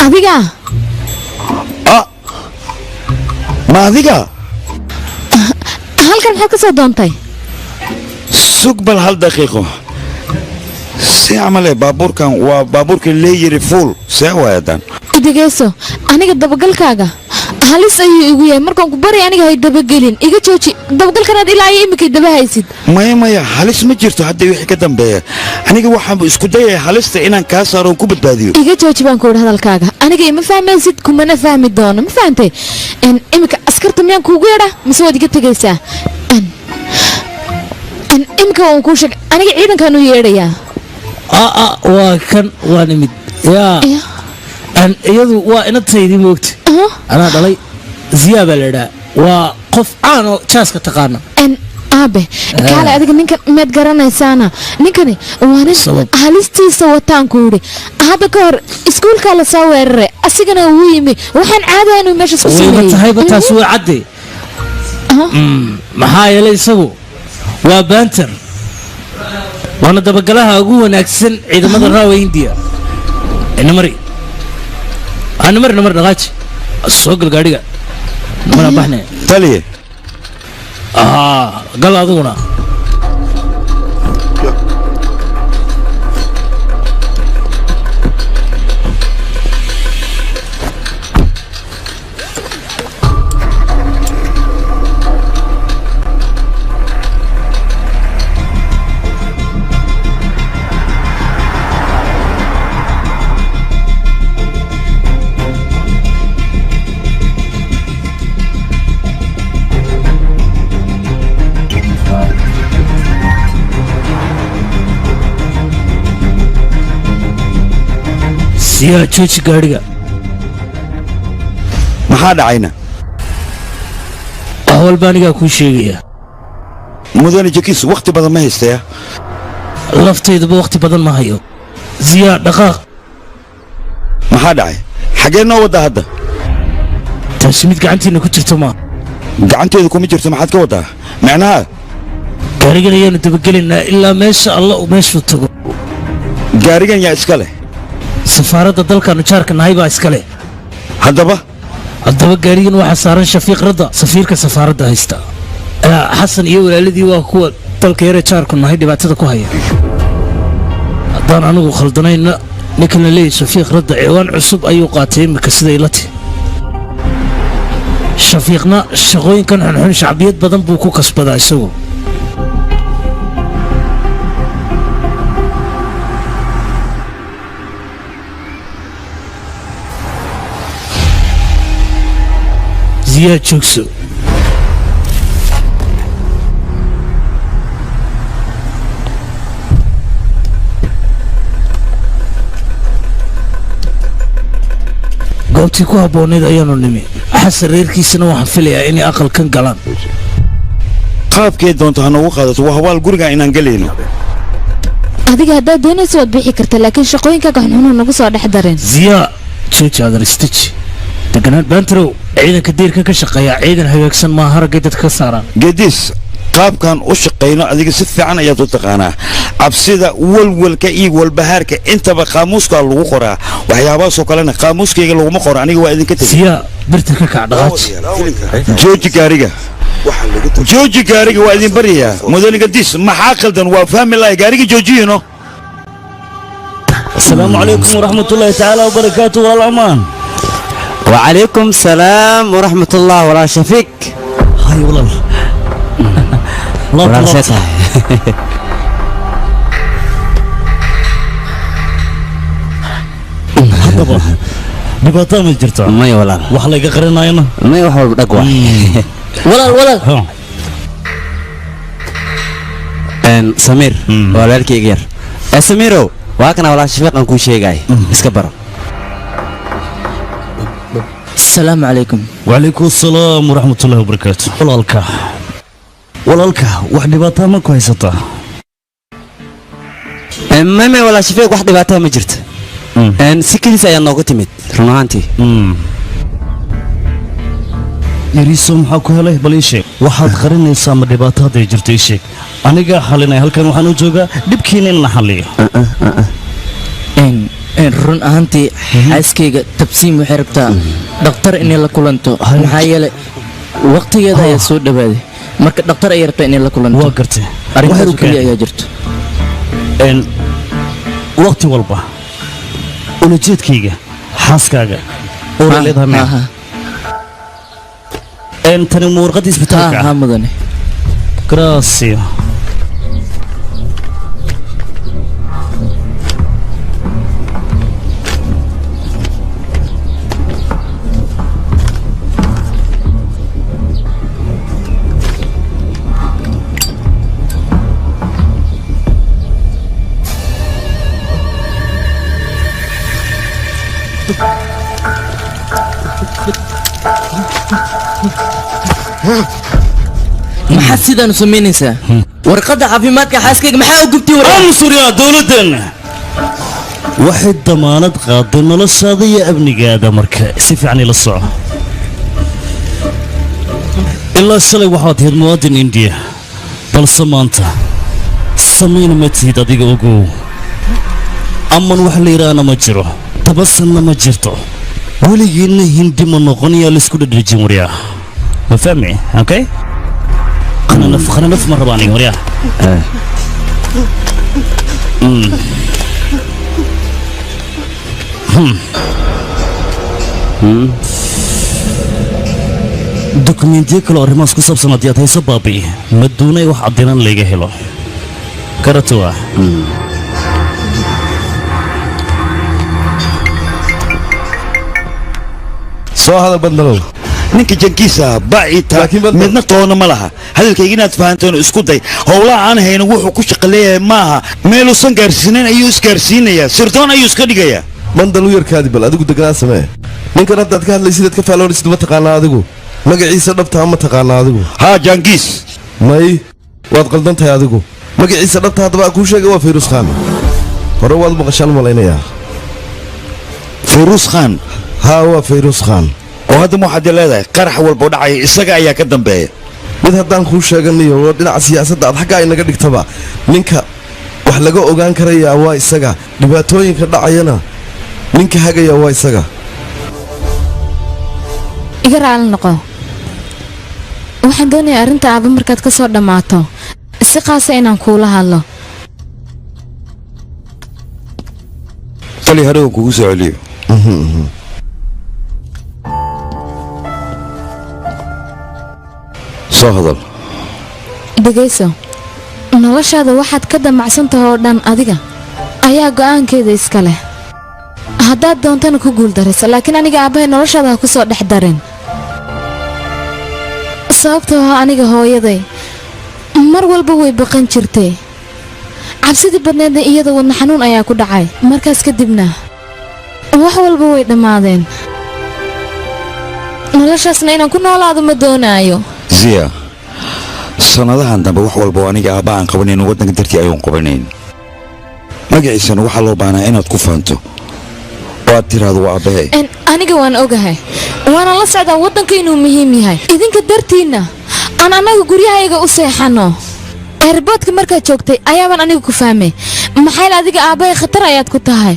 adiga ma adiga halkan maxaad ka soo doontay sug bal hal daqiiqo si amale baabuurkan waa baabuurkii leeyiri fuul see waayadan dhegeyso aniga dabagalkaaga halis ayuu igu yahay markaan ku bari aniga hay dabagelin iga jooji dabagalkanaad ilaa iyo imika daba haysid maya halis ma jirto hadda wixii ka dambeeya aniga waxaan isku dayay halista inaan kaa saaro ku badbaadiyo iga jooji baan ku wada hadalkaaga aniga ima fahmaysid kumana fahmi doono ma fahantay imika askarta miyaan kuugu yeedha mise waad iga tegaysaa imika waan kuu sheegay aniga ciidankaan u yeedhayaa waa kan waa nimid yaa iyadu waa inantaydii moogta anaa dhalay ziyaa baa la idhaa waa qof caan oo jaaska taqaana aabe kaale adiga ninkan meed garanaysaana ninkani waa nin halistiisa wataan ku yidhi hadda ka hor iskuulkaa la soo weeraray asigana uu yimi waxaan caadaha inuu meesha isku wayba tahayba taas waa cadde maxaa yeelay isagu waa baanter waana dabagalaha ugu wanaagsan ciidamada raawa indiya namari namar dhaqaaji soo gal gaadhiga namara baxne taliye gal adiguna siyaa jooji gaadhiga maxaa dhacayna wax walba anigaa kuu sheegaya mudane jakiis wakhti badan ma haystaya laftayduba wakhti badan ma hayo ziyaa dhaqaaq maxaa dhacay xaggee noo waddaa hadda taasi mid gacantiinna ku jirto maa gacanteedu kuma jirto maxaad ka waddaa macnaha gaarigan ayaanu dabagelaynaa ilaa meesha alla uu meeshuu tago gaarigan yaa iska leh safaaradda dalkaanu jaarka nahay baa iska leh haddaba gaarigan waxaa saaran shafiiq radda safiirka safaaradda haysta xasan iyo walaaladii waa kuwa dalka yare jaarku nahay dhibaatada ku haya haddaan anigu khaldanayna ninkan la leeyahy shafiiq radda ciwaan cusub ayuu qaatay iminka siday la tihi shafiiqna shaqooyinkan xunxun shacbiyad badan buu ku kasbadaa isagu ziyaa joogso goobtii ku habboonayd ayaanu nimi xasan reerkiisana waxaan filayaa inay aqalkan galaan qaabkeed doonto ha noogu qaadato waa habaal guriga inaan gelayno adiga haddaad doonayso waad bixi karta laakiin shaqooyinkaaga xunxunuu nagu soo dhex dareen ziyaa jooji adaristiji deganaan baantarow ciidanka diirka ka shaqeeya ciidan hagaagsan maaha raggay dadka ka saaraan gediis qaabkan u shaqayno adiga si fiican ayaad u taqaanaa cabsida walwalka iyo walbahaarka intaba qaamuuskaa lagu qoraa waxyaabahaasoo kalena qaamuuskayga laguma qoro aniga waa idinka tegi siyaa birta ka kac dhaqaaji jooji gaariga waa idin baryayaa mudane gediis maxaa qaldan waa fahmi lahay gaariga joojiyino asalaamu calaykum waraxmatullaahi tacaala wabarakaatu walaalamaan وعليكم السلام ورحمة الله ولا شفيك هاي والله ولا شيء هذا dhibaato ma jirto may walaal wax la iga qarinayna may wax walba dhag waay walaal samiir walaalkayga yar samiirow waa kana walaal shafiiqan kuu sheegay iska baro السلام عليكم وعليكم السلام ورحمة الله وبركاته walaalka wax dhibaato ma ku haysataa mame walaal shafiiq wax dhibaato ma jirto si kaliis ayaa noogu timid run ahaantii yariiso maxaa ku helay bal ii sheeg waxaad qarinaysaa ma dhibaato hadday jirto ii sheeg anigaa xalinaya halkan waxaan u joogaa dhibkiina in la xalliyo run ahaantii xaaskayga tabsiim waxay rabtaa dhakhtar inay la kulanto maxaa yeelay waqtigeeda ayaa soo dhawaaday marka dhakhtar ayay rabtaa inay la kulanto waa gartay arrintaas keliya ayaa jirto waqti walba ulajeedkayga xaaskaaga oo leedahay tani ma warqadda isbitaalka ha mudane gracias maxaad sidaan u samaynaysaa warqadda caafimaadka xaaskayga maxaa u gubtay ansuryaa dowladeenna waxay damaanad qaaday noloshaada iyo amnigaada marka si fiican ila soco ilaa shalay waxaad ahayd muwaadin indiya balse maanta samayna ma tihid adiga ogow aman wax la yidhaahna ma jiro tabasanna ma jirto weligiinna hindi ma noqonayaa laisku dhadhajin waryaa ma fahmi okay qananaf ma rabaa aniga waryaa dokumentiyo kale oo arrimahaas ku saabsan haddii aad hayso baabi'i ma doonay wax caddinan layga helo karatuwa soo hadal bandalow ninka jankiisa baaciita midna toona ma laha hadalkayga inaad fahanteen isku day howlaha aan hayno wuxuu ku shaqo leeyahay maaha meeluusan gaarsiinayn ayuu isgaarsiinayaa sirdoon ayuu iska dhigayaa mandal u yarkaadi bal adigu deganaa samee ninkan haddaad ka hadlaysidaad ka faaloonaysid ma taqaanaa adigu magaciisa dhabtaa ma taqaanaa adigu haa jankiis may waad qaldan tahay adigu magaciisa dhabta haddaba kuu sheega waa fayruus khaan hore waad maqashaan malaynayaa fayruus khaan haa waa fayruus khaan oo hadda waxaad leedahay qarax walba oo dhacaya isaga ayaa ka dambeeya mid haddaan kuu sheeganayo oo dhinaca siyaasadda aad xaggaa inaga dhigtaba ninka wax laga ogaan karayaa waa isaga dhibaatooyinka dhacayana ninka hagaya waa isaga iga raali noqo waxaan doonayaa arrinta aaba markaad ka soo dhammaato si qaasa inaan kuula hadlo tali hadhow kugu soo celiyo soo hadal dhegayso noloshaada waxaad ka damacsantaha oo dhan adiga ayaa go'aankeeda iska leh haddaad doontana ku guuldaraysa laakiin aniga aabbahay noloshaada ha ku soo dhex darin sababtoo ah aniga hooyaday mar walba way baqan jirtay cabsidii badneedna iyada wadna xanuun ayaa ku dhacay markaas kadibna wax walba way dhammaadeen noloshaasna inaan ku noolaado ma doonaayo ziya sannadahan dambe wax walba oo aniga aabba aan qabanayn waddanka dartii ayuun qabanayn magaciisana waxaa loo baahnaa inaad ku faanto oo aad tiraahdo waa aabbahe aniga waan ogahay waana la socdaa waddanka inuu muhiim yahay idinka dartiinna aan annaga guryahayaga u seexanno eerboodka markaad joogtay ayaabaan aniga ku fahmay maxayl adiga aabbahay khatar ayaad ku tahay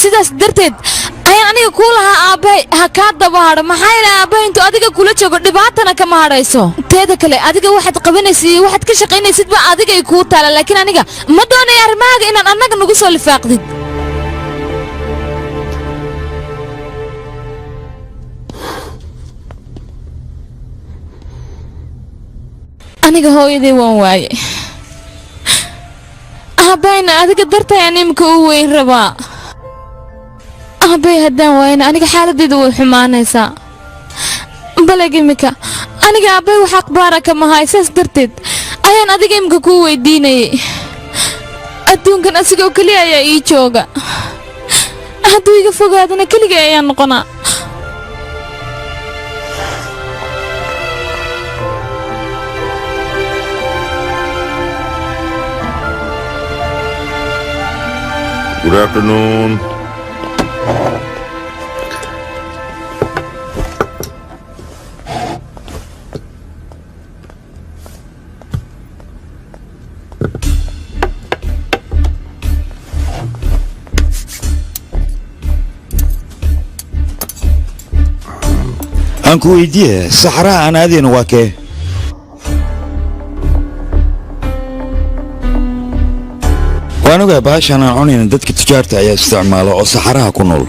sidaas darteed ayaan aniga kuu lahaa aabbahay ha kaa daba hadho maxayl aabbahay intuu adiga kula joogo dhibaatana kama hadhayso teeda kale adiga waxaad qabanaysid iyo waxaad ka shaqaynaysidba adigay kuu taala laakiin aniga ma doonayo arrimahaaga inaan annaga nagu soo lifaaqdid aniga hooyaday waan waaye aabbayna adiga dartay aan imika u weyn rabaa aabbay haddaan waayana aniga xaaladdeedu way xumaanaysaa baleg imika aniga aabbay wax akhbaara kama haay saas darteed ayaan adiga imika kuu weydiinayay adduunkan asigoo keliya ayaa ii jooga hadduu iga fogaadana keligay ayaan noqonaa Good afternoon. aan ku weydiiye saxaraha aan aadayna waa kee waan ogaa bahashaan aan cunayna dadka tujaarta ayaa isticmaala oo saxaraha ku nool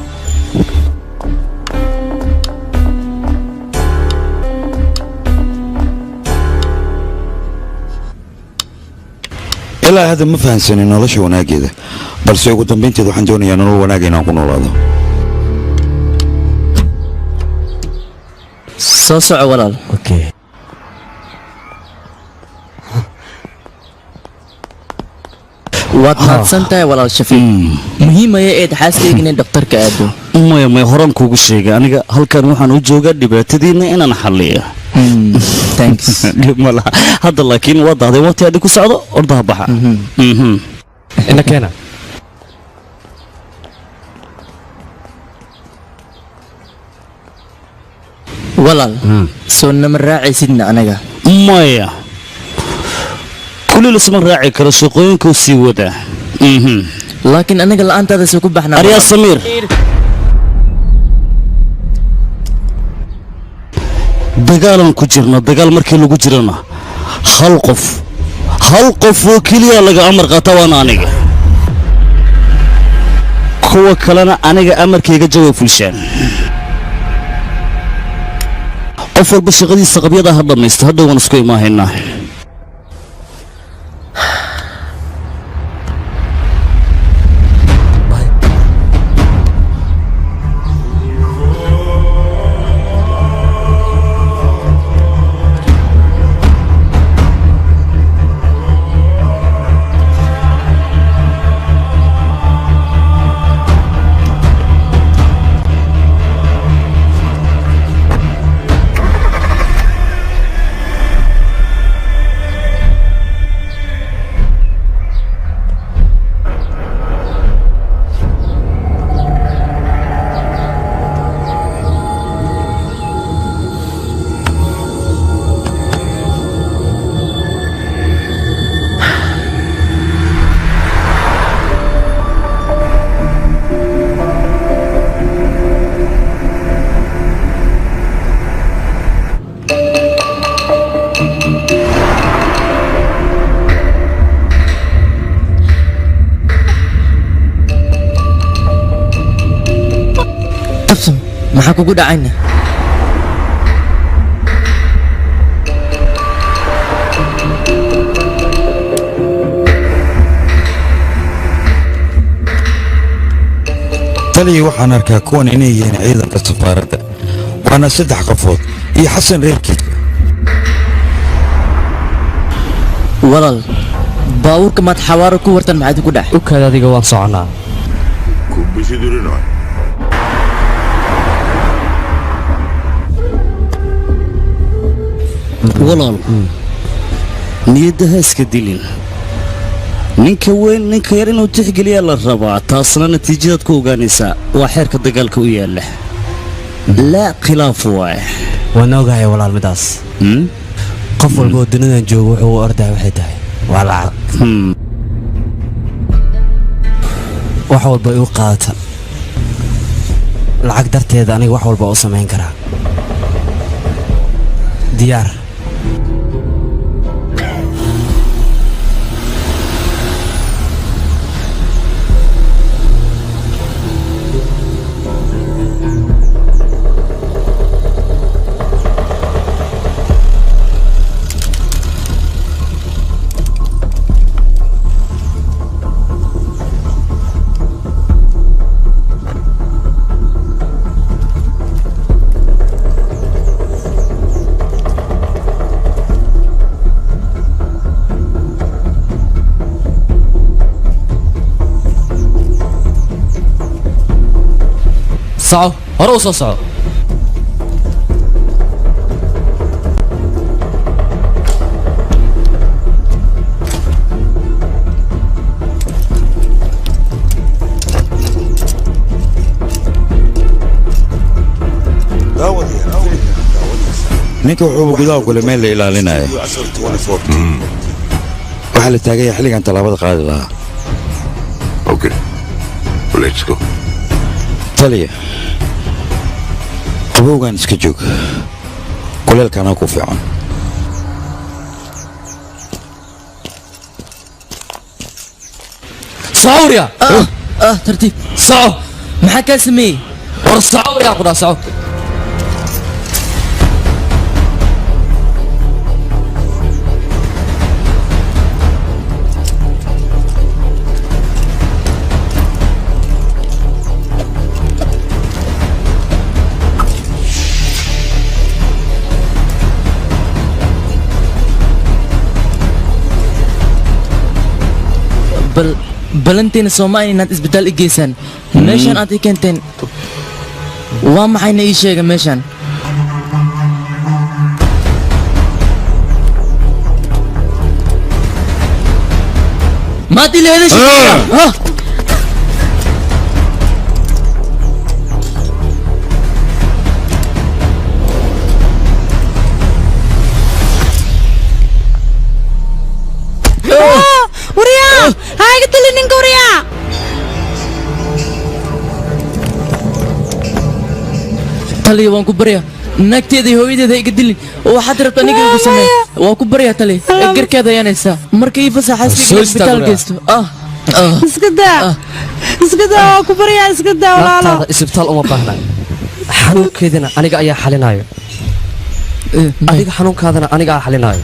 ilaa hadda ma fahansanin nolosha wanaaggeeda balse ugu dambaynteed waxaan doonayaa nolol wanaagga inaan ku noolaado soo soco walaal waad mahadsan tahay walaal shafiiq muhiim ayay eed xaaskayga inay dhakhtarka aado maya maya horaan kuugu sheegay aniga halkan waxaan u joogaa dhibaatadiina inaan xalliyo dhib ma laha hadda laakiin waa dahday waqti adhi ku socdo ordaha baxa ina keena walaal soo nama raacaysidna anaga maya kulli lasma raaci karo shaqooyinkuu sii wadaa laakiin anaga la'aantaada soo ku baxnaa aryaa samiir dagaalan ku jirna dagaal markii lagu jirana hal qof oo keliya laga amar qaata waana aniga kuwa kalena aniga amarkayga jawaab fulshaan qof walba shaqadiisa qabyada ha dhammaysto hadhow waan isku imaahaynaa maxaa kugu dhacayna taliya waxaan arkaa kuwan inay yihiin ciidanka safaaradda waana 3 qofood iyo xasan reerkiisa walaal baawurka maad xawaaro ku wartan maxaad ku dhax u kaada adiga waan soconaa walaal niyadda ha iska dilin ninka weyn ninka yar inuu tixgeliyaa la rabaa taasna natiijadaad ku ogaanaysaa waa xeerka dagaalka u yaalla laa khilaaf waaye waan ogahay walaal midaas qof walba oo dunidan jooga wuxuu u ordahay waxay tahay waa lacag wax walba igu qaadata lacag darteeda aniga wax walba u samayn karaa diyaar soco hore u soo soco ninka wuxuuba gudaha kule meel la ilaalinaya waxaa la taagaya xilligan tallaabada qaadi lahaa taliya qabowgan iska joog kuleelkana ku fiican صعوريا ترتيب صعو maxaa kaa sameeyey war صعوريا qudaa صعو bal balanteena Soomaaliya inaad isbitaal i geysaan meeshan aad i keenteen waa maxayna ii sheega meeshan ما دي ليش ها وريا هاي قلت لي نين وريا تلي وان كبريا nagteedii hooyadeeda iga dilin oo waxaad rabtaa aniga igu sameey waa ku baryaa tale garkeeda yanaysa markay fasaxaysiga isbitaal geysto iska daa ku baryaa iska daa walaalo isbitaal uma baahna xanuunkeedina aniga ayaa xalinayo adiga xanuunkaadana aniga ayaa xalinayo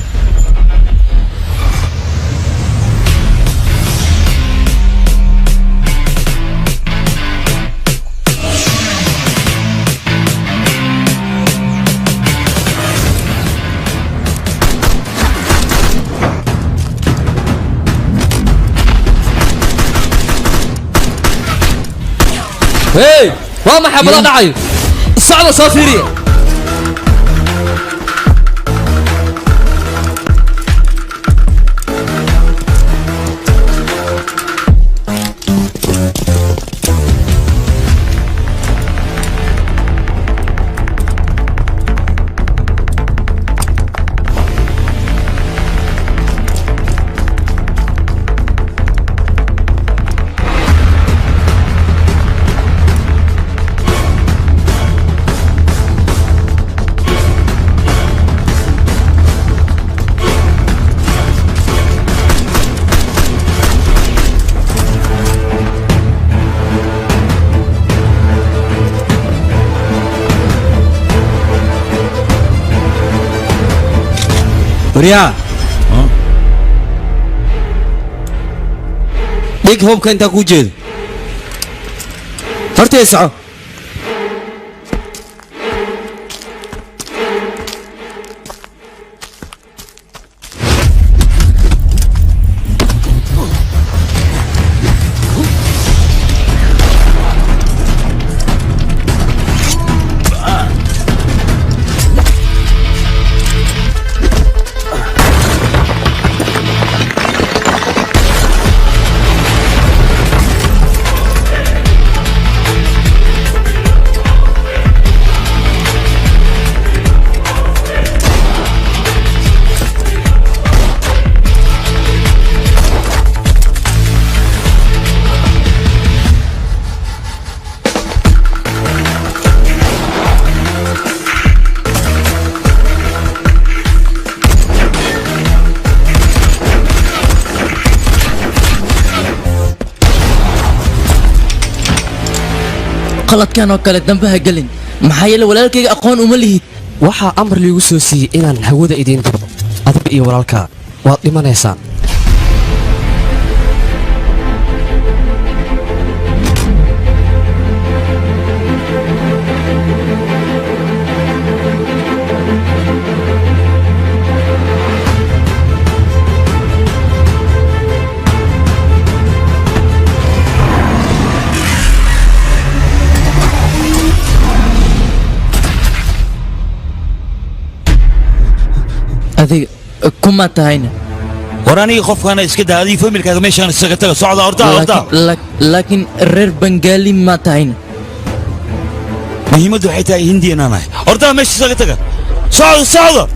هاي وما حبلا دعي الصعدة صافيرية وريا ديك هوب كنت اكو جيد فرتي اسعى qalad kan oo kale dambaha galin maxaa yeelay walaalkayga aqoon uma lihid waxa amar liigu soo siiyay inaan hawada idin diro adiga iyo walaalka waad dhimanaysaan adiga kuma tahayna وراني خوف كان اسكت هذه فملك هذا ماشي انا سكتك صعد ارتا لكن رير بنغالي ما تاين مهمة حتى هندي انا ارتا ماشي سكتك صعد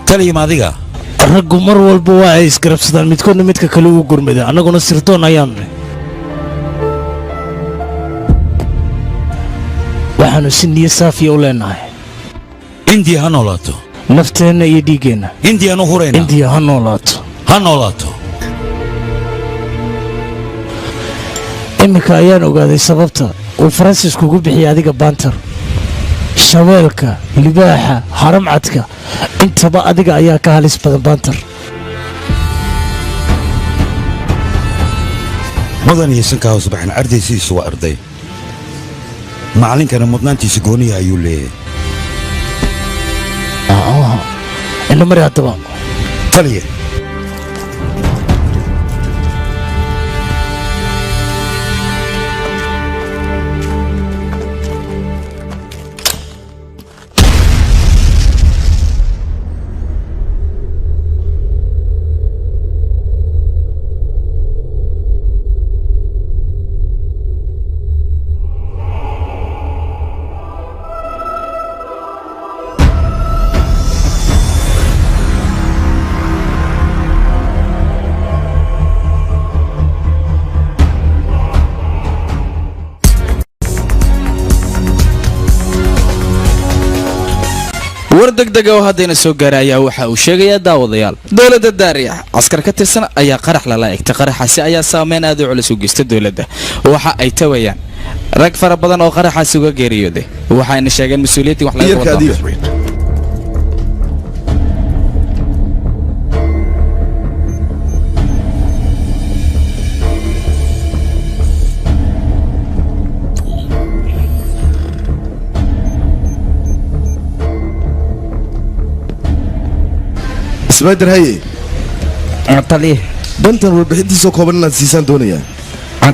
تلي ما ذيك raggu mar walba waa ay isgarabsadaan midkoodna midka kale ugu gurmada annaguna sirdoon ayaan waxaannu si niyo saafiya u leenahay indiya ha noolaato nafteenna iyo dhiiggeenna indiyaan u hurayna indiya ha noolaato ha noolaato iminka ayaan ogaaday sababta uu faransiisku ugu bixiyay adiga baantar shabeelka libaaxa haramcadka intaba adiga ayaa ka halis badan baantar mudan iyo sanka hoos baxan ardaysiisu waa arday macallinkana mudnaantiisa gooniya ayuu leeyahay ina mari haddaba taliya war degdega oo haddayna soo gaaray ayaa waxa uu sheegayaa daawadayaal dowladda daariya askar ka tirsan ayaa qarax lala egtay qaraxaasi ayaa saameyn aad u culus u geysta dowladda waxa ay tawayaan rag fara badan oo qaraxaasi uga geeriyooday waxayna sheegeen mas-uuliyaddii wax laga wado ismaadir haye taliye bantan warbixintiisoo kooban inaad siisaan doonayaa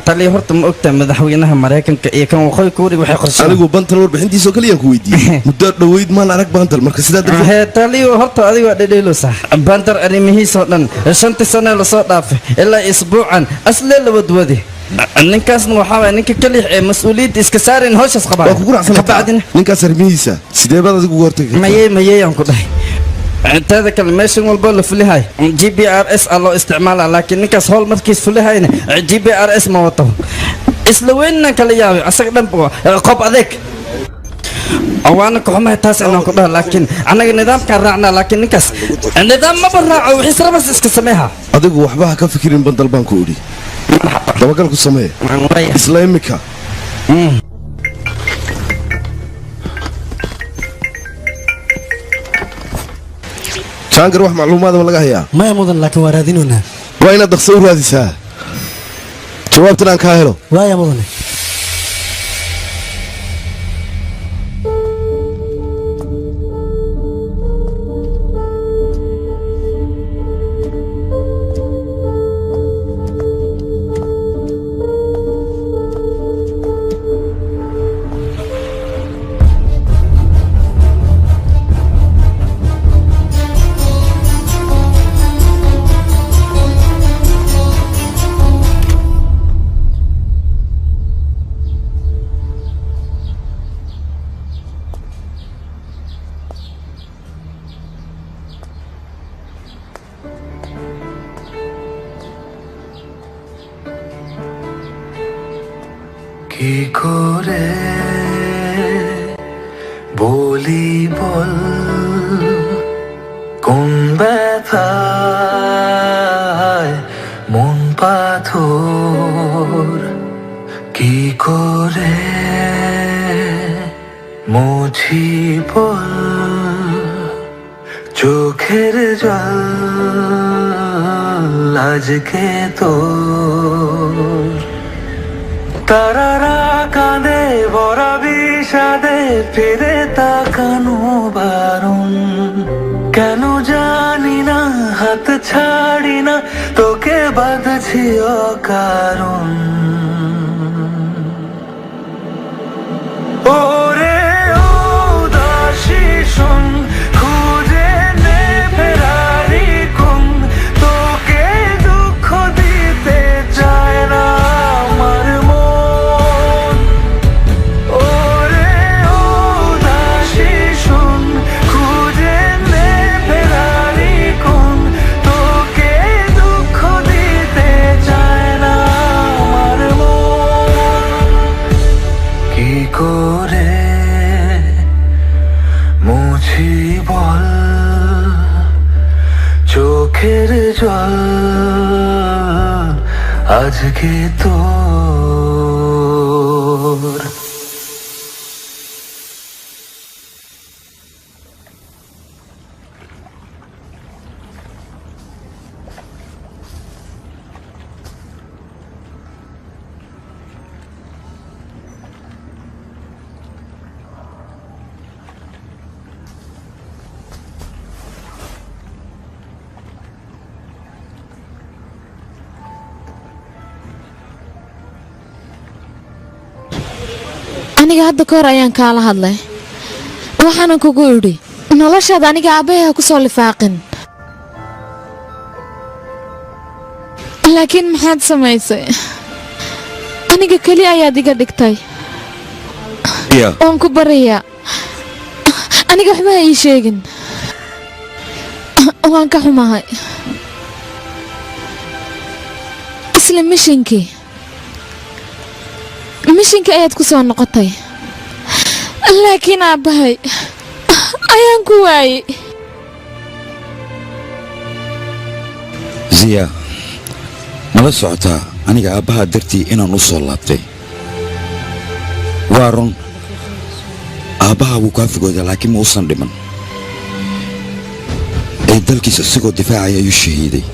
taliye horta ma ogtaa madaxweynaha maraykanka iyo kan waqooyi kuuriga waxay qorsheeyeen anigu bantan warbixintiisoo kaliyaan ku weydiiyey muddo dhoweyd maan arag bantal marka sidaa darteed taliye horta adiga dhedheelusa bantar arrimihiisoo dhan 5 sano la soo dhaafay ilaa isbuucan aslee la wadwadi ninkaasna waxaa waay ninka kaliix ee mas-uuliyadda iska saarayn howshaas qabaa waa kugu racsan ninkaas arrimihiisa sidee baad adigu uga hortagi mayeyaan ku dhahay teeda kale meeshan walbo la fulihay GPRS aa loo isticmaala laakiin ninkaas howl markiis fulihayna GPRS ma wato isla weynna kala yaabay asaga dhan qob adeeg waana ka xumahay taas inaan ku dhaha laakiin annaga nidaamkaan raacnaa laakiin ninkaas nidaam maba raaco wixiis rabas iska sameeha adigu waxba ha ka fikirin bandal baan ku idhi dabagal ku samee isla imika shaangar wax macluumaadaba laga hayaa maya mudan laakiin waa raadinoonaa waa inaad dhaqso u raadisaa jawaabtan aan kaa helo waaya mudane কি করে বলি বল কোন ব্যথায় মন পাথর কি করে মুছি বল চোখের জল আজকে তোর তারারা কাঁদে বড় বিষাদে ফিরে তাকানো বারণ কেন জানি না হাত ছাড়ি না তোকে বাঁধছি অকারণ ওরে উদাসী শোন খুঁজে নে ফেরারি কোন তোকে দুঃখ দিতে চায় না করে জল আজকে তোর aniga hadda ka hor ayaan kaala hadlay waxaanan kugu idhi noloshaada aniga aabbahay ha ku soo lifaaqin laakiin maxaad samaysay aniga keli ayaad iga dhigtay waan ku barayaa aniga waxba ha ii sheegin waan ka xumahay isla mishinkii ayaad ku soo noqotay laakiin aabbahay ayaan ku waayey ziya mala socotaa aniga aabbahaa dartii inaan u soo laabtay waa run aabbahaa wuu kaa fogooda laakiin ma uusan dhiman ee dalkiisa isagoo difaacaya ayuu shahiiday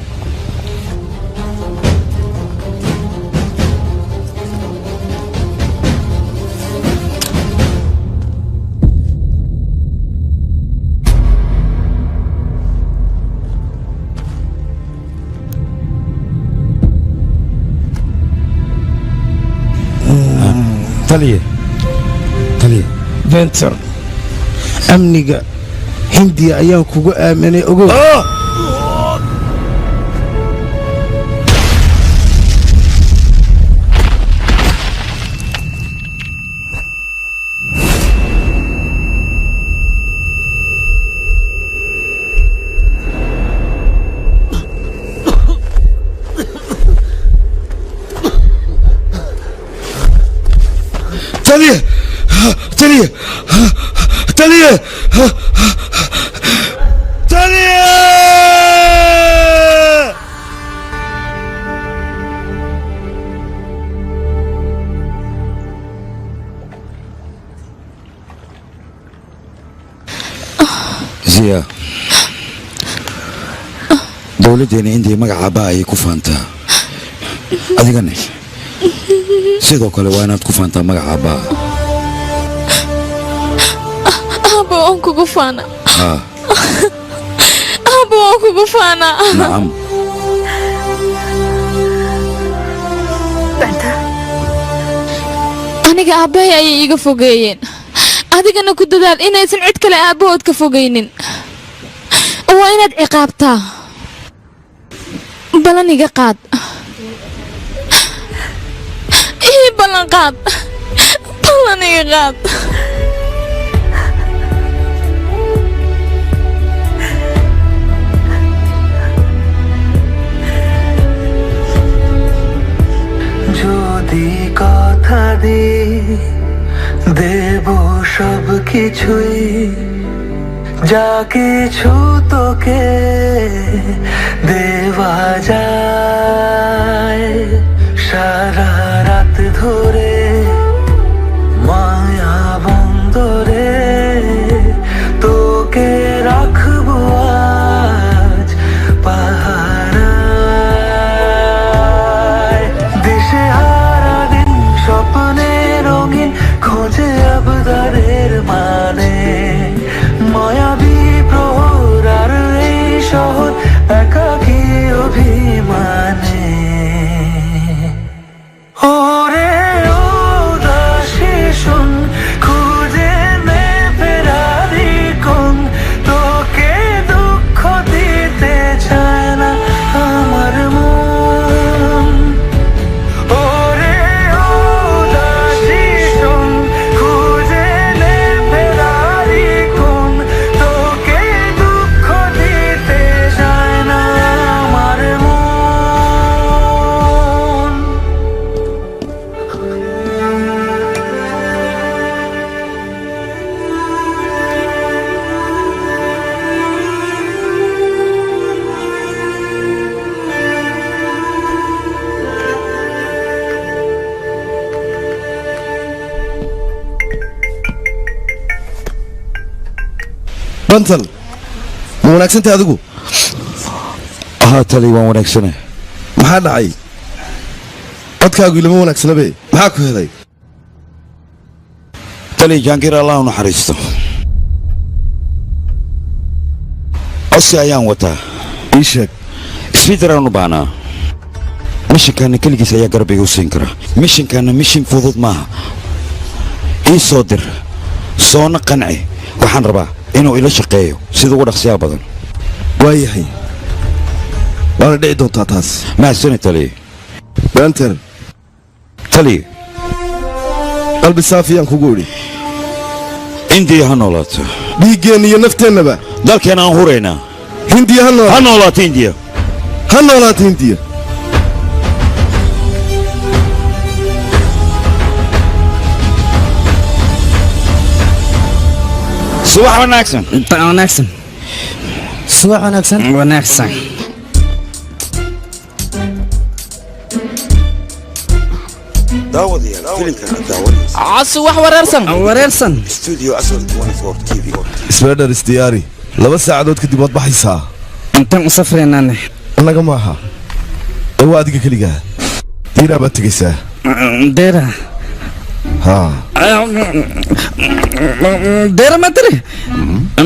bentor amniga hindiya ayaan kugu aaminay ogow ziya dowladdeena indiya magaca aabbaha ayay ku faantaa adigana sidoo kale waa inaad ku faantaa magaca aabbaha aabba waan kugu faanaa aabba waan kugu faanaa nacam aniga aabbahay ayay iga fogeeyeen adigana ku dadaal inaysan cid kale aabbahood ka fogaynin waa inaad ciqaabtaa balan iga qaad ii ballan qaad balan iga qaad যদি কথা দিই দেব সব কিছুই যা কিছু তোকে দেওয়া যায় সারা রাত ধরে মায়া বন্দরে তোকে রাখবো আজ পাহারায় দিশেহারা দিন স্বপ্নে রঙিন খোঁজে আবদারের মানে মায়াবী প্রহর আর এই শহর একাকী অভিমান bantal ma wanaagsantahay adigu haa tali waan wanaagsana maxaa dhacay codkaagu ilama wanaagsanabe maxaa ku helay tali jaangiir allah u naxariisto codsi ayaan wataa ii sheeg isfiidaraan u baahnaa mishinkaana keligiis ayaa garbiga u siin kara mishinkaana mishin fudud maaha ii soo dir soona qanci waxaan rabaa inuu ila shaqeeyo sida ugu dhaqsiyaa badan waa yahay waana dhici doontaa taas mahadsani taliye banter taliye qalbi saafiyaan kugu idhi indiya ha noolaato dhiiggeenna iyo nafteennaba dalkeena aan huraynaa hindiya ha noolaato indiya ha noolaato hindiya subax wanaagsan wanaagsan subax wanaagsan wanaagsan casu wax wareersan isbeedhar isdiyaari 2 saacadood kadib waad baxaysaa intaan u safraynaane annaga maaha ee waa adiga keligaa diiraa baad tegaysaa deera haa deera ma tiri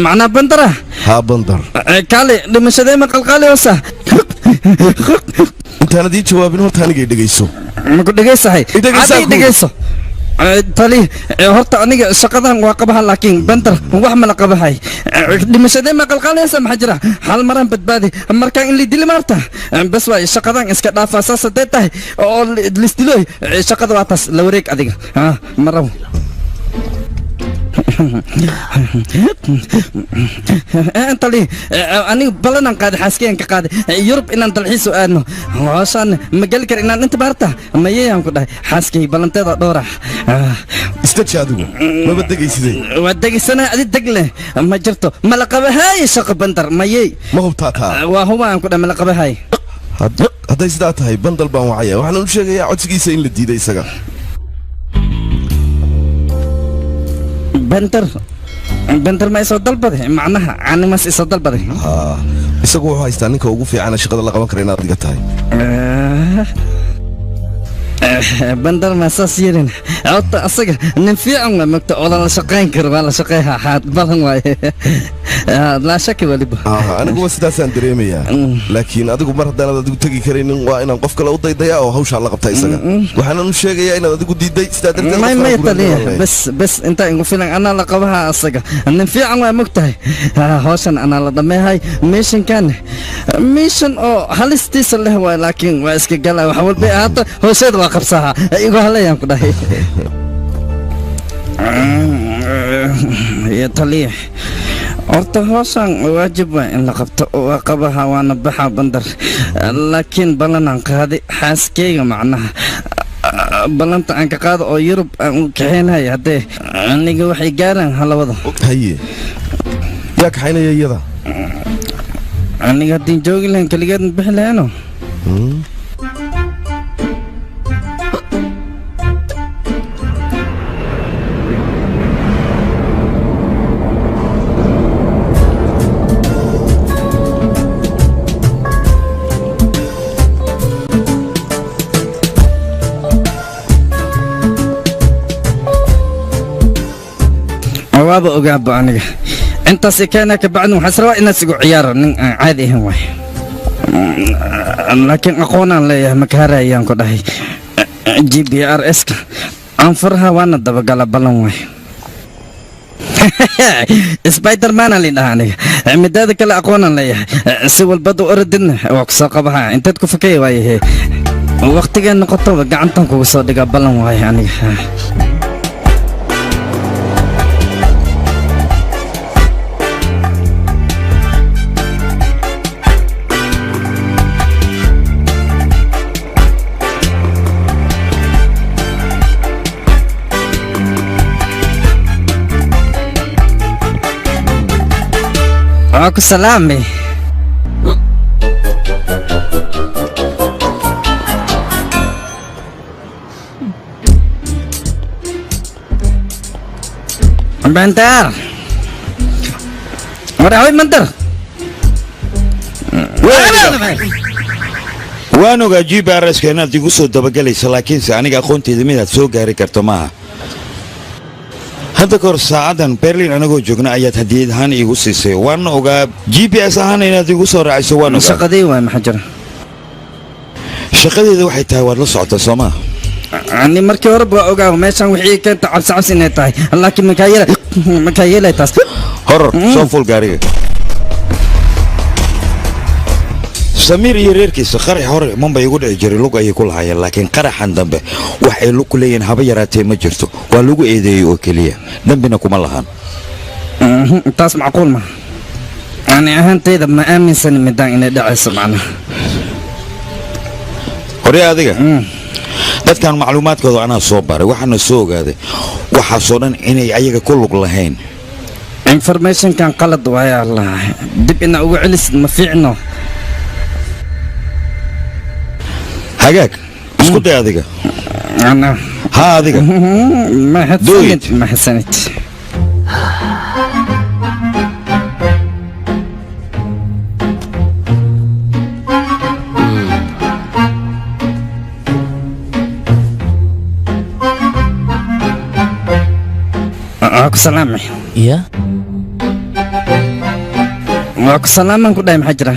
macnaa bandara haa bandar kaale dhimashadee ma qalqaaliyoosa intaanad ii jawaabin horta anigay dhegayso maku dhegaysahay dhegayso tali horta aniga shaqadan waa qabaha laakiin bandar wax mala qabahay dhimashadee ma qalqaalaysa maxaa jira hal maraan badbaadi markaa in lidili maarta bas waay shaqadan iska dhaafaa saas hadee tahay oo lisdiloy shaqada waa taas la wareeg adiga maraw tali aniga balanaan qaaday xaaskeyaan ka qaaday yurub inaan dalxiisu aadno hooshaan ma geli kar inaan inta baarta mayayaan ku dhahay xaaskay balanteeda dhowra istaji adigu maba degaysidee waa degaysana adi deg leh ma jirto mala qabahaay shaqo bandar mayey ma hubtaa taa waa hubaan ku dhahay mala qabahaay hadday sidaa tahay bandal baan wacaya waxaan u sheegayaa codsigiisa in la diiday isaga bandar ma isoo dalbaday macnaha animas isoo dalbaday isagu wuxuu haystaa ninka ugu fiicana shaqada la qaban kara inaad adiga tahay bandar ma saas yeelin horta asaga nin fiican waa mogta oo la shaqayn karo waa la shaqeeyaa xaad badan waaye laa shaki waliba anigu waa sidaasaan dareemayaa laakiin adigu mar haddaanad adigu tegi karaynin waa inaan qof kale u daydayaa oo hawshaa la qabta isaga waxaanan u sheegayaa inaad adigu diidday sidaa darteed bes intaa igu filan anaa la qabaha asaga nin fiican waa mogtahay hawshan anaa la dhameehay meeshankan meeshan oo halistiisa leh waay laakiin waa iska gala wax walba hadda hooseeda waa qabsaha igu halayaan ku dhahay ya taliye horta hoosaan waajib waa in la qabto waa qabaha waana baxa bandar laakiin ballanaan qaaday xaaskeyga macnaha ballanta aan ka qaado oo yurub aan u kaxeynhay haddee aniga waxay gaaraan halawada haye yaa kaxaynaya iyada aniga haddii joogi lahayn keligeed ma bixi lahayno waaba ogaaba aniga intaas keena ka bacdin waxaa rabaa inaad sigu ciyaaro nin aan caadi ahayn waay laakiin aqoonaan leeyahay makaharayaan ku dhahay GPRS-ka aan faraha waana dabagala ballan waay spiderman aan lidhaha aniga midaada kale aqoonaan leeyahay si walbada orodidna waa ku soo qabaha inteed ku fakaya waayahe waqtigee noqotoba gacantan kugu soo dhigaa ballan waay aniga aku salami bentar hore mandar waan ogaa GPRS-ka inaad igu soo dabagelayso laakiinse aniga aqoonteeda midaad soo gaari karto maaha hadda kahor saacadan berlin anagoo joogna ayaad hadiyad ahaan iigu siisay waana ogaa GPS ahaan inaad igu soo raaciso waan ogaa shaqadii waa maxaa jira shaqadeeda waxay tahay waad la socotaa soo maa ani markii hore baa ogaa meeshan wixii keenta cabsi cabsi inay tahay laakiin makaa yeelay taas horor soo fuul gaariga samiir iyo reerkiisa qarax hore manbay igu dhici jiray lug ayay ku lahaayeen laakiin qaraxan dambe wax ay lug ku leeyihiin haba yaraatee ma jirto waa lagu eedeeyey oo keliya dambina kuma lahan taas macquul ma ani ahaantayda ma aaminsan midaan inay dhacayso macnaha hore adiga dadkan macluumaadkooda anaa soo baray waxaana soo ogaaday waxaasoo dhan inay ayaga ku lug lahayn informationkan qalad waayaa allah dib ina ugu celisid ma fiicno hagaag isku day adiga ها adiga ma xasanid aku salaamay iya aku salaaman ku dhahay maxaa jira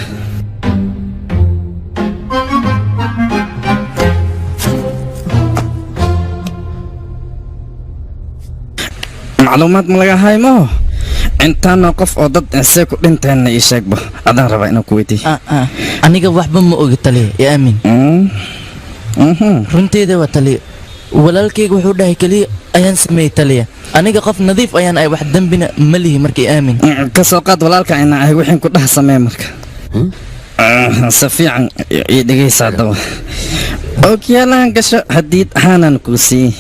macluumaad ma laga haymo intaana qof oo dad insee ku dhinteenna ii sheegba adaan rabaa inaan ku weydiiyo aniga waxba ma ogi taliya yaa aamin runteeda waa taliya walaalkayga wuxuu dhahay keliya ayaan sameeyey taliya aniga qof nadiif ayaan ahay wax dembina ma lihi markii aamin ka soo qaad walaalka inaan ahay wixin ku dhaha samee marka si fiican ii dhegaysa haddaba ookiyaalahan gasho hadiid ahaanan kuu siiyey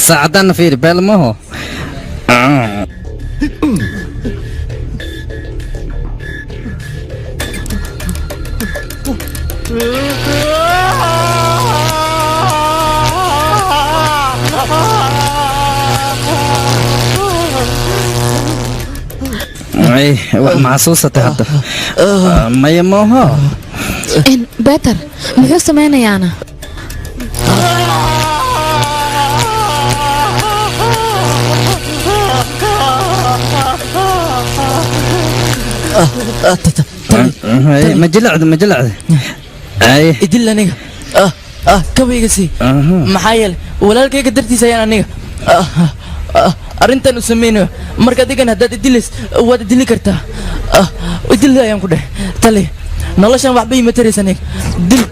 saacadaana fiiri beelmaho wax maxasuusatay hadda maya mooho beter muxuu samaynayaana ما جلعد idil aniga kabayga sii maxaa yeelay walaalkayga dartiisa ayaan aniga arrintan u samaynayo marka adigan haddaad idilays waad idili kartaa idil ayaan ku dheh tali noloshan waxba ima taraysa aniga dil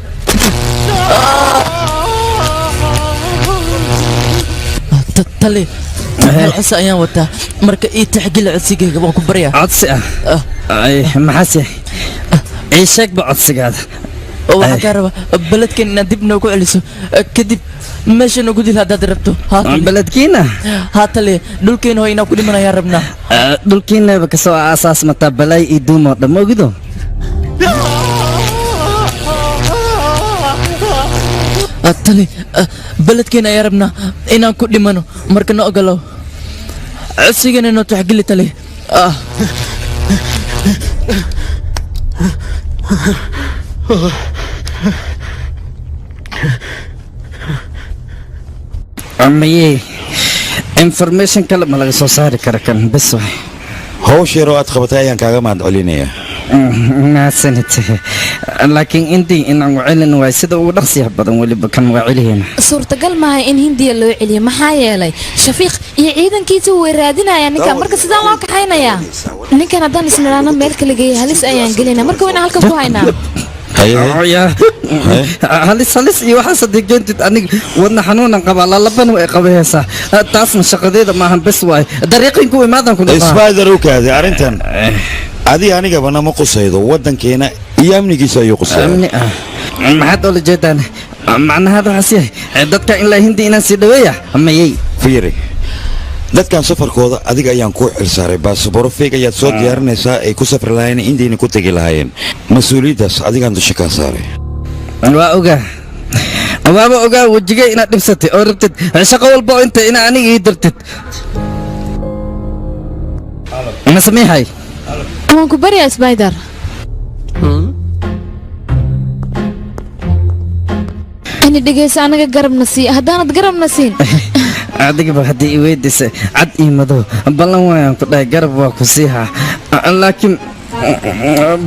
tali codsi ayaan wataa marka ii taxgila codsigayga waan ku baryaa codsi maxaase ii sheegba codsigaada waxaa kaa rabaa beledkan inaad dib noogu celiso kadib meesha noogu dil haddaad rabto beledkiina haa tale dhulkeena hoo inaa ku dhimanayaa rabnaa dhulkiinaba kasoo aasaas mataa balay iyo duumoo dhamma ogido tale beledkeena ayaa rabnaa inaan ku dhimano marka na ogolow codsigana noo taxgili tale amaye information kale ma laga soo saari kara kan bes waay hawsh yaroo aad qabatay ayaan kaaga mahad celinayaa mahadsanid laakiin intii inaan wacelin waay sida ugu dhaqsiyaha badan weliba kan waa celiheena suurtagal maaha in hindiya loo celiyo maxaa yeelay shafiiq iyo ciidankiisa way raadinayaan ninkan marka sidaan loo kaxaynayaa ninkan haddaan isnidhaano meel kala geeya halis ayaan gelinaa marka wayna halkan ku haynaa halis iyo waxaas haddii keentid aniga wadna xanuunan qabaa lalabana way qabayaysaa taasna shaqadeeda maahan bes waay dariiqin ku imaadan ku isbaadar u kaaday arrintan adi anigaba nama qusaydo waddankeena iyo amnigiisa ayuu qusaya maxaad oola jeedaan macnahaada waxaas yahay dadka ilaa hindi inaan sii dhaweeya mayay fiiri dadkan safarkooda adiga ayaan kuu xilsaaray baasaboro feeg ayaad soo diyaarinaysaa ay ku safri lahaayeen indiina ku tegi lahaayeen mas-uuliyaddaas adigaan dusha kaa saaray waa ogaa waaba ogaa wejigay inaad dhibsatay oo rabtid shaqo walba inta ina aniga ii dartid ma sameehay waan ku baryaa spider ani dhegeysa anaga garabna sii haddaanad garabna siin adigaba haddii i weydiisay cad iyo madow ballan waayaan ku dhahay garab waa ku siihaa laakiin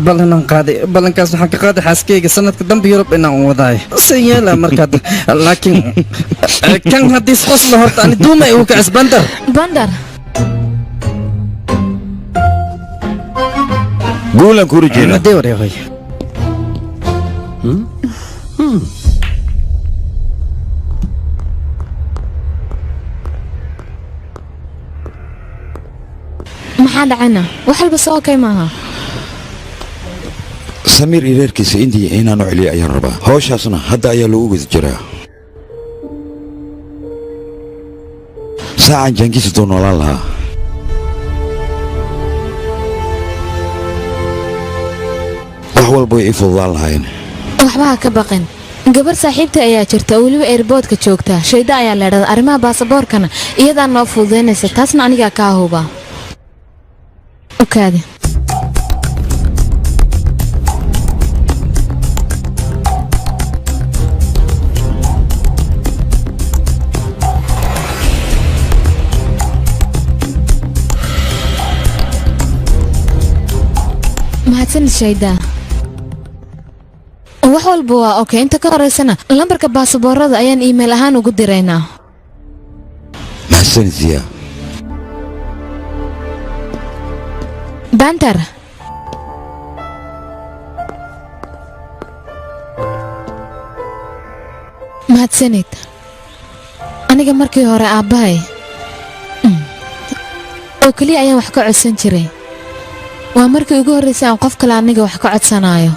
ballanan qaaday ballankaas waxaan ka qaaday xaaskeyga sanadka dambe yurub inaan u wadaayo san yeela markaad laakiin kan haddii isqosla horta ani duumay uu kacis bandar guulan ku rijeena madee wareeqay maxaa dhacayna wax walba soo okay maaha samiir iyo reerkiisa indiya inaan u celiyo ayaan rabaa hawshaasna hadda ayaa loogu guda jiraa saacan jaankiisa doo noolaan lahaa wax walba way ii fududaan lahayn waxba ha ka baqin gabar saaxiibta ayaa jirta oo weliba airboodka joogta shayda ayaa leedhada arrimaha baasaboorkana iyadaa noo fududaynaysa taasna anigaa kaa huba okaadi mahadsanid shayda wax walba waa okay inta ka horeysana lambarka baasaboorada ayaan iimayl ahaan ugu diraynaa mahadsanid ziya bantar mahadsanid aniga markii hore aabbahay oo keliya ayaan wax ka codsan jiray waa markii ugu horraysay aan qof kale aniga wax ka codsanaayo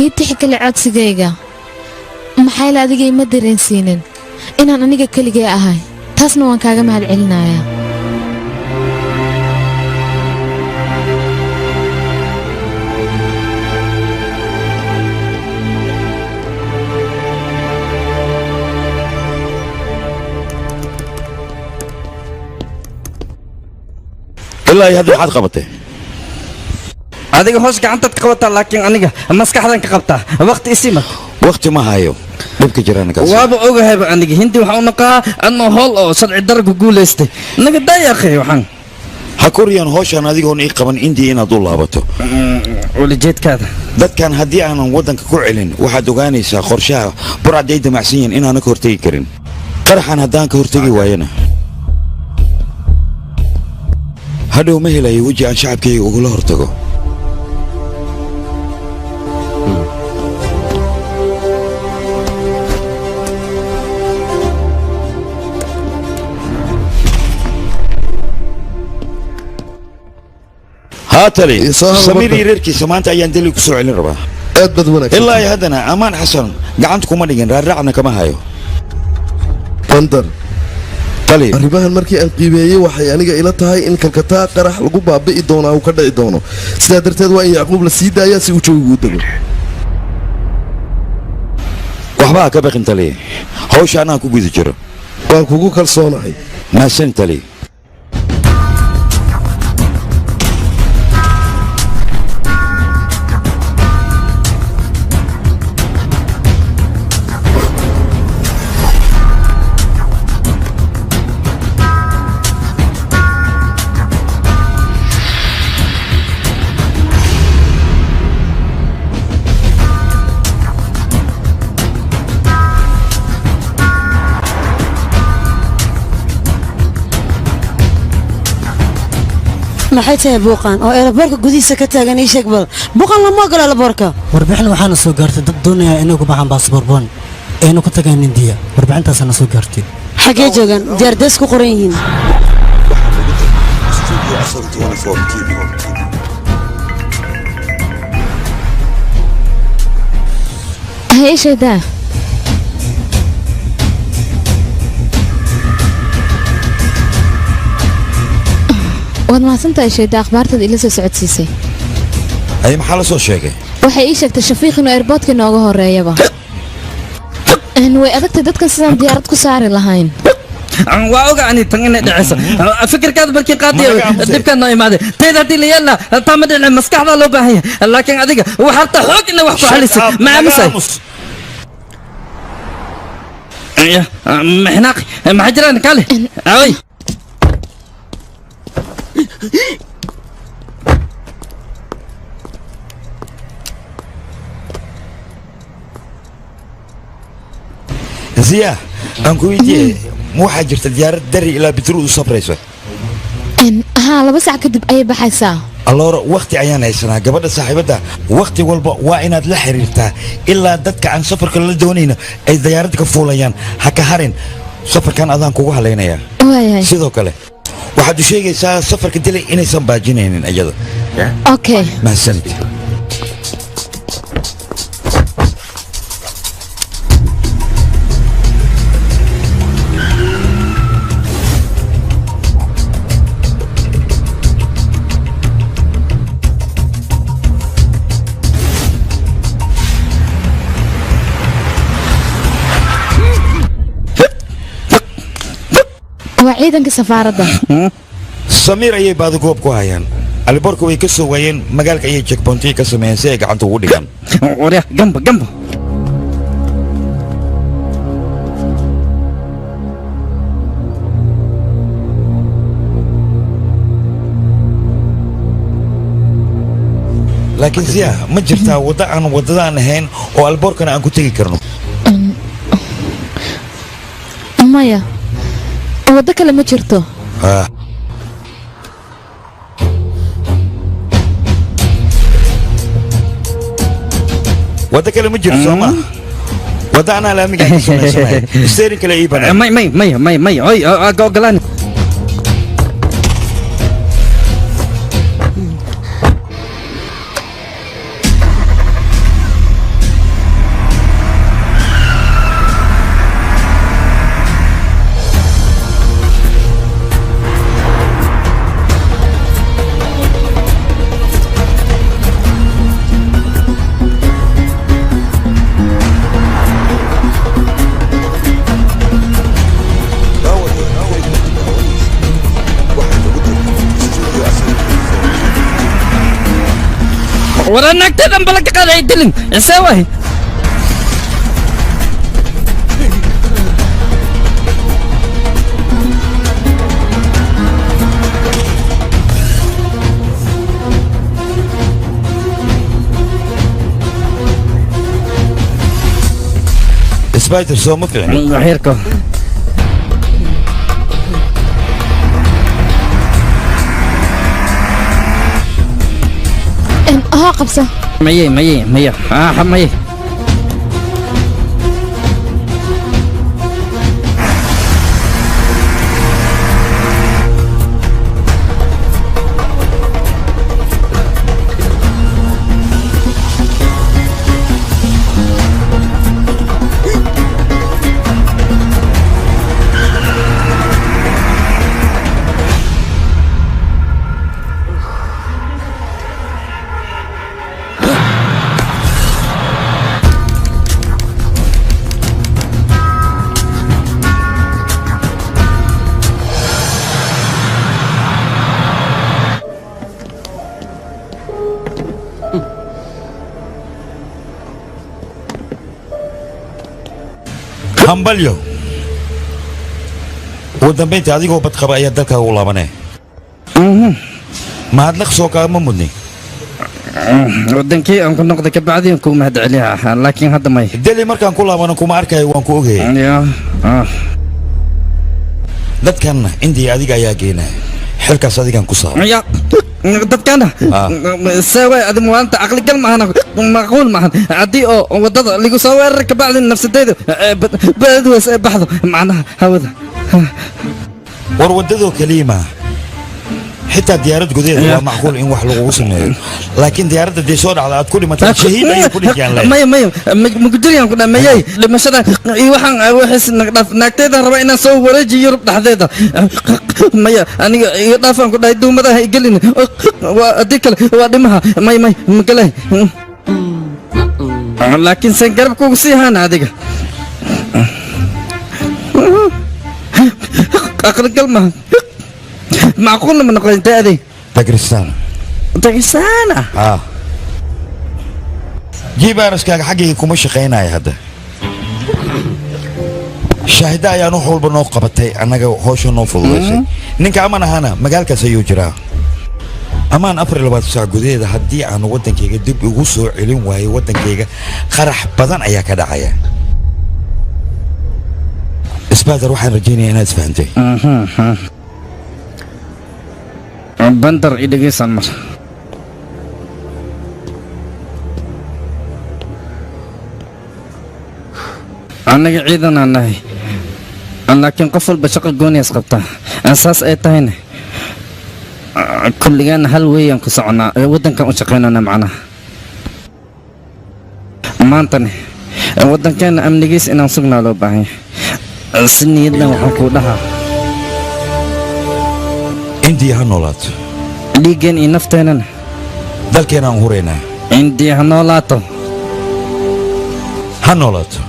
ii tixgeli codsigayga maxayla adiga ima dareensiinin inaan aniga keligay ahay taasna waan kaaga mahad celinayaa ilaa hadda waxaad qabatay adiga hoos gacantaad ka qabataa laakiin aniga maskaxdan ka qabtaa waqti isima waqti ma hayo dhibka jiraankaas waaba ogahayba aniga hindi waxaa u naqaa adnoo hool oo sharci darku guulaystay naga daayaqay waxaan ha koriyaan hawshaan adigoon ii qaban indiya inaad u laabato welijeedkaada dadkan haddii aanan waddanka ku celin waxaad ogaanaysaa qorshaha burcadday damacsan yihiin inaana ka hortegi karin qaraxan haddaan ka hortegi waayana hadhow ma helayo weji aan shacabkayga ugula hortago haatali samiir iyo reerkiisa maanta ayaan deli ku soo celin rabaa aad bad wanaagsan ilaa iyo haddana ammaan xasan gacanta kuma dhigin raarraacna kama hayo bandar arrimahan markii aan qiimeeyey waxay aniga ila tahay in kalkataa qarax lagu baabi'i doonaa uu ka dhici doono sidaa darteed waa in yacquub la sii daayaa si uu joogigu u dego waxba ha ka baqin tali hawsha anaan ku guda jiro waan kugu kalsoonahay mahadsan tali maxay tahay buuqan oo eelaboorka gudihiisa ka taagan ii sheeg bal buuqan lama ogola eelaboorka warbixin waxaana soo gaartay dad doonaya inay ku baxaan baasboor boon aynu ku tagaan indiya warbixintaasaana soo gaartay xaggee joogaan diyaardees ku qoran yihiin hayshaydaa waad mahadsantahay shayda akhbaartaad ila soo socodsiisay ay maxaa la soo sheegay waxay ii sheegtay shafiiq inuu airboodka inooga horeeyaba way adagtay dadkan sidaan diyaarad ku saari lahayn waa oga ani tan inay dhacayso fikirkaada markii qaadiyo dibka noo imaaday tayda hadii la yeelna taa ma dhicin maskaxda loo baahan yahay laakiin adiga waxa harta xoog inay wax ku xalisay ma aamusay محناقي ما حجران كاله اوي زيا انكو يجي مو حاجرت ديار دري الى بترو صبريسو ها لبس كدب اي بحيسا الله وقتي ayaan haysanaa gabadha saaxiibada waqti walba waa inaad la xiriirtaa ilaa dadka aan safarka la doonayna ay diyaaradda ka fuulayaan ha ka harin safarkan adaan kugu halaynayaa sidoo kale waxaad u sheegaysaa safarka dilay inaysan baajinaynin iyada okay mahadsanid ciidanka safaaradda Samiir ayay baad goob ku hayaan alborka way ka soo waayeen magaalka ayay checkpoint ka sameeyeen si ay gacanta ugu dhigaan wariya gamba laakiin siya ma jirtaa wada aan wadadaan ahayn oo alborkana aan ku tagi karno maya waddo kale ma jirto waddo kale ma jirto sooma wadda anaa laamiga ka samaysanahay steering kale ii banaan may oy ogolaan ورا نكتة بلك قاعد يدلن سوي سبايدر سو ما فهمت خيركم ها قبسة مية مية hambalyo ugu dambayntii adigoo bad qaba ayaa dalkaaga u laabanee mahadnaq soo kaagama mudni wadankii aan ku noqday kabacdi aan ku mahad celiyaa laakiin hadda may deli markaan ku laabano kuma arkayo waan ku ogayay dadkan indiya adiga ayaa geenaya xilkaas adigaan ku saaray dadkana سوي هذا مو أنت عقلي كلمة أنا معقول معها عدي أو وضد اللي يسوي الركب بعد نفس الديدو بدو بحثه معناها هذا ورودده كلمة حتى ديارات جديدة معقول إن واحد لغو سمه لكن ديارات دي صور على كل ما تشهيد أي كل كان لا ما مقدر يعني كنا ما يجي لما شذا يوحنا وحس نكتة ربعنا سو ورجي يرب تحديدا ما يا أنا يطافن كنا يدوم هذا يقلين وأديك وأدمها ما مقله لكن سنقرب كوسي هنا هذيك aqalgal ma macquulna ma noqon daadii dagristaan dagisaana jibaaraskaaga xaggayga kuma shaqaynaya hadda shaahida ayaan wax walba noo qabatay annaga howsha noo fududaysay ninka aman ahana magaalkaas ayuu jiraa amaan 24 saac gudaheeda haddii aan waddankayga dib ugu soo celin waayo waddankayga qarax badan ayaa ka dhacaya isbaadar waxaan rajaynayaa inaad isfahantay bandar i dhegeysan mar annaga ciidanaan nahay laakiin qof walba shaqo gooniyaas qabtaa saas ay tahayna kulligaana hal weeyaan ku soconaa waddankan u shaqaynana macnaha maantane waddankeena amnigiis inaan sugnaa loo baahan yahay si niyaddan waxaan kuu dhahaa indiya ha noolaato dhiiggeen iyo nafteennana dalkeenaan huraynaa indiya ha noolaato ha noolaato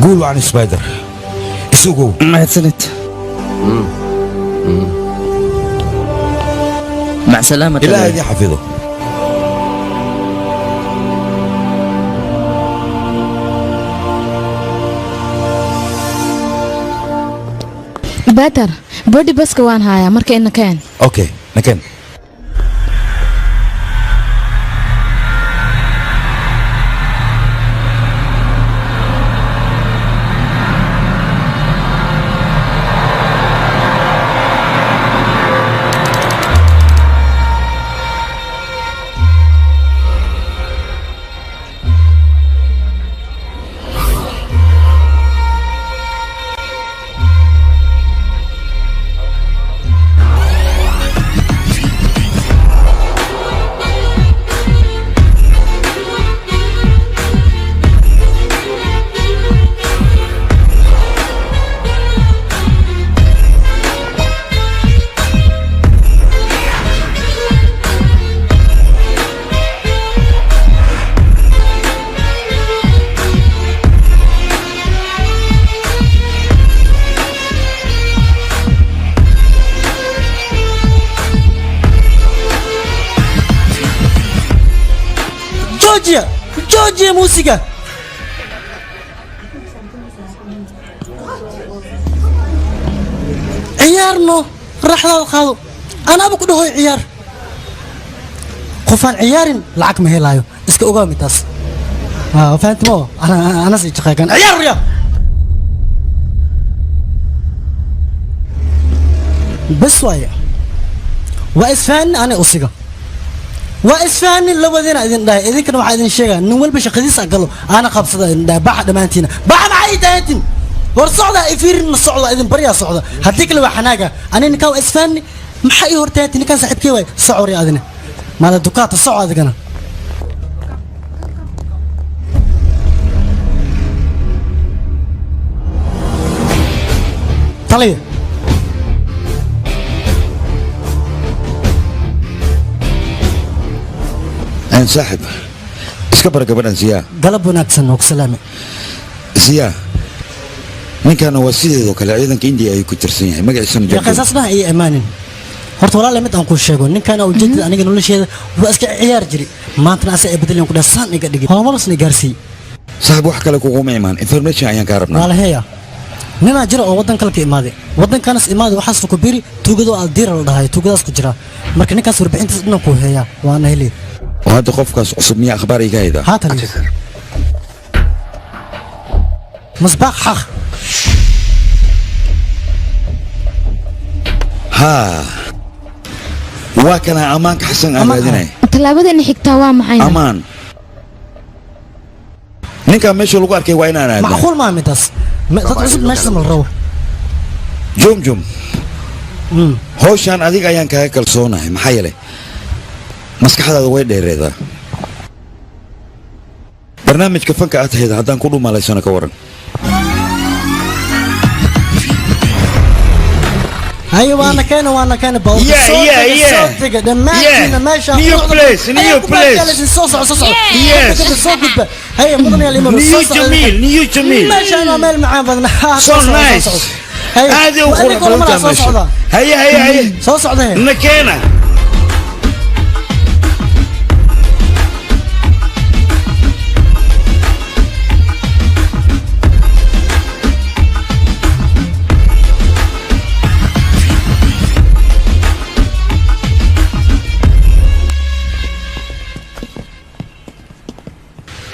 قولوا عن سبايدر اسوقوا ما هتسنت مع سلامة إلهي يحفظه بدر بودي بس كوان هايا مركا إنك كان اوكي نكن جوجيا موسيقى عيارنا رحلة الخاضو أنا أبو كده هو عيار قفان عيارين لعك ما هي لايو اسك أقامي تاس فهمت مو أنا سيجي كان عيار يا بس وايا وإسفان أنا أصيغا وإسفان لو بدينا إذن ده إذن كانوا واحد شيء نقول بش خديس أقله أنا قبضة ده بعد ما أنتينا بعد معي تانتين والصعدة يفير الصعدة إذن بريا صعدة هديك لو حناجة أنا نكاو إسفان محي هرتات نكان سحب كيوي صعوري أذنه ما الدكات الصعدة كنا طليه انسحب اسكبر قبل زيا قلب وناكسن وكسلامي زيا من كان وسيد وكلا ايضا كاندي اي كترسين ما قاعد يسمى يا قصصنا اي ايمان horta walaal mid aan ku sheego ninkan oo jeedada aniga nolosheeda waa iska ciyaar jiri maanta aas ay bedeleen ku dhasaan iga dhigay horumarsna gaarsiin saaxiib wax kale kugu ma imaan information ayaan ka rabnaa walaal heeya nina jira oo wadan kale ka imaaday wadankanas imaaday waxaas ku biri tuugado aldiira la dhahay tuugadaas ku jira marka ninkaas warbixintiisa dhan ku heeya waana heli وهذا قفكاس عصب مية أخبار يقايدة هات مصباح حخ ها وكان أمانك حسن أمادنا tallaabada xigtaa waa maxay أمان نيكا ماشي لقارك وين أنا معقول ما مدس تتصل ماشي من الروح جم هوشان أديك أيان كهيكل صونا محيلة maskaxdaada way dheereedaa barnaamijka fanka aad tahayd haddaan ku dhumaalaysana ka waran هاي وانا كان باور New place. Yes. هيا مدن يا الإمام New Jamil. ماشي أنا مال معاه بدنا So nice. هذه وخلق هيا صوص عده نكينا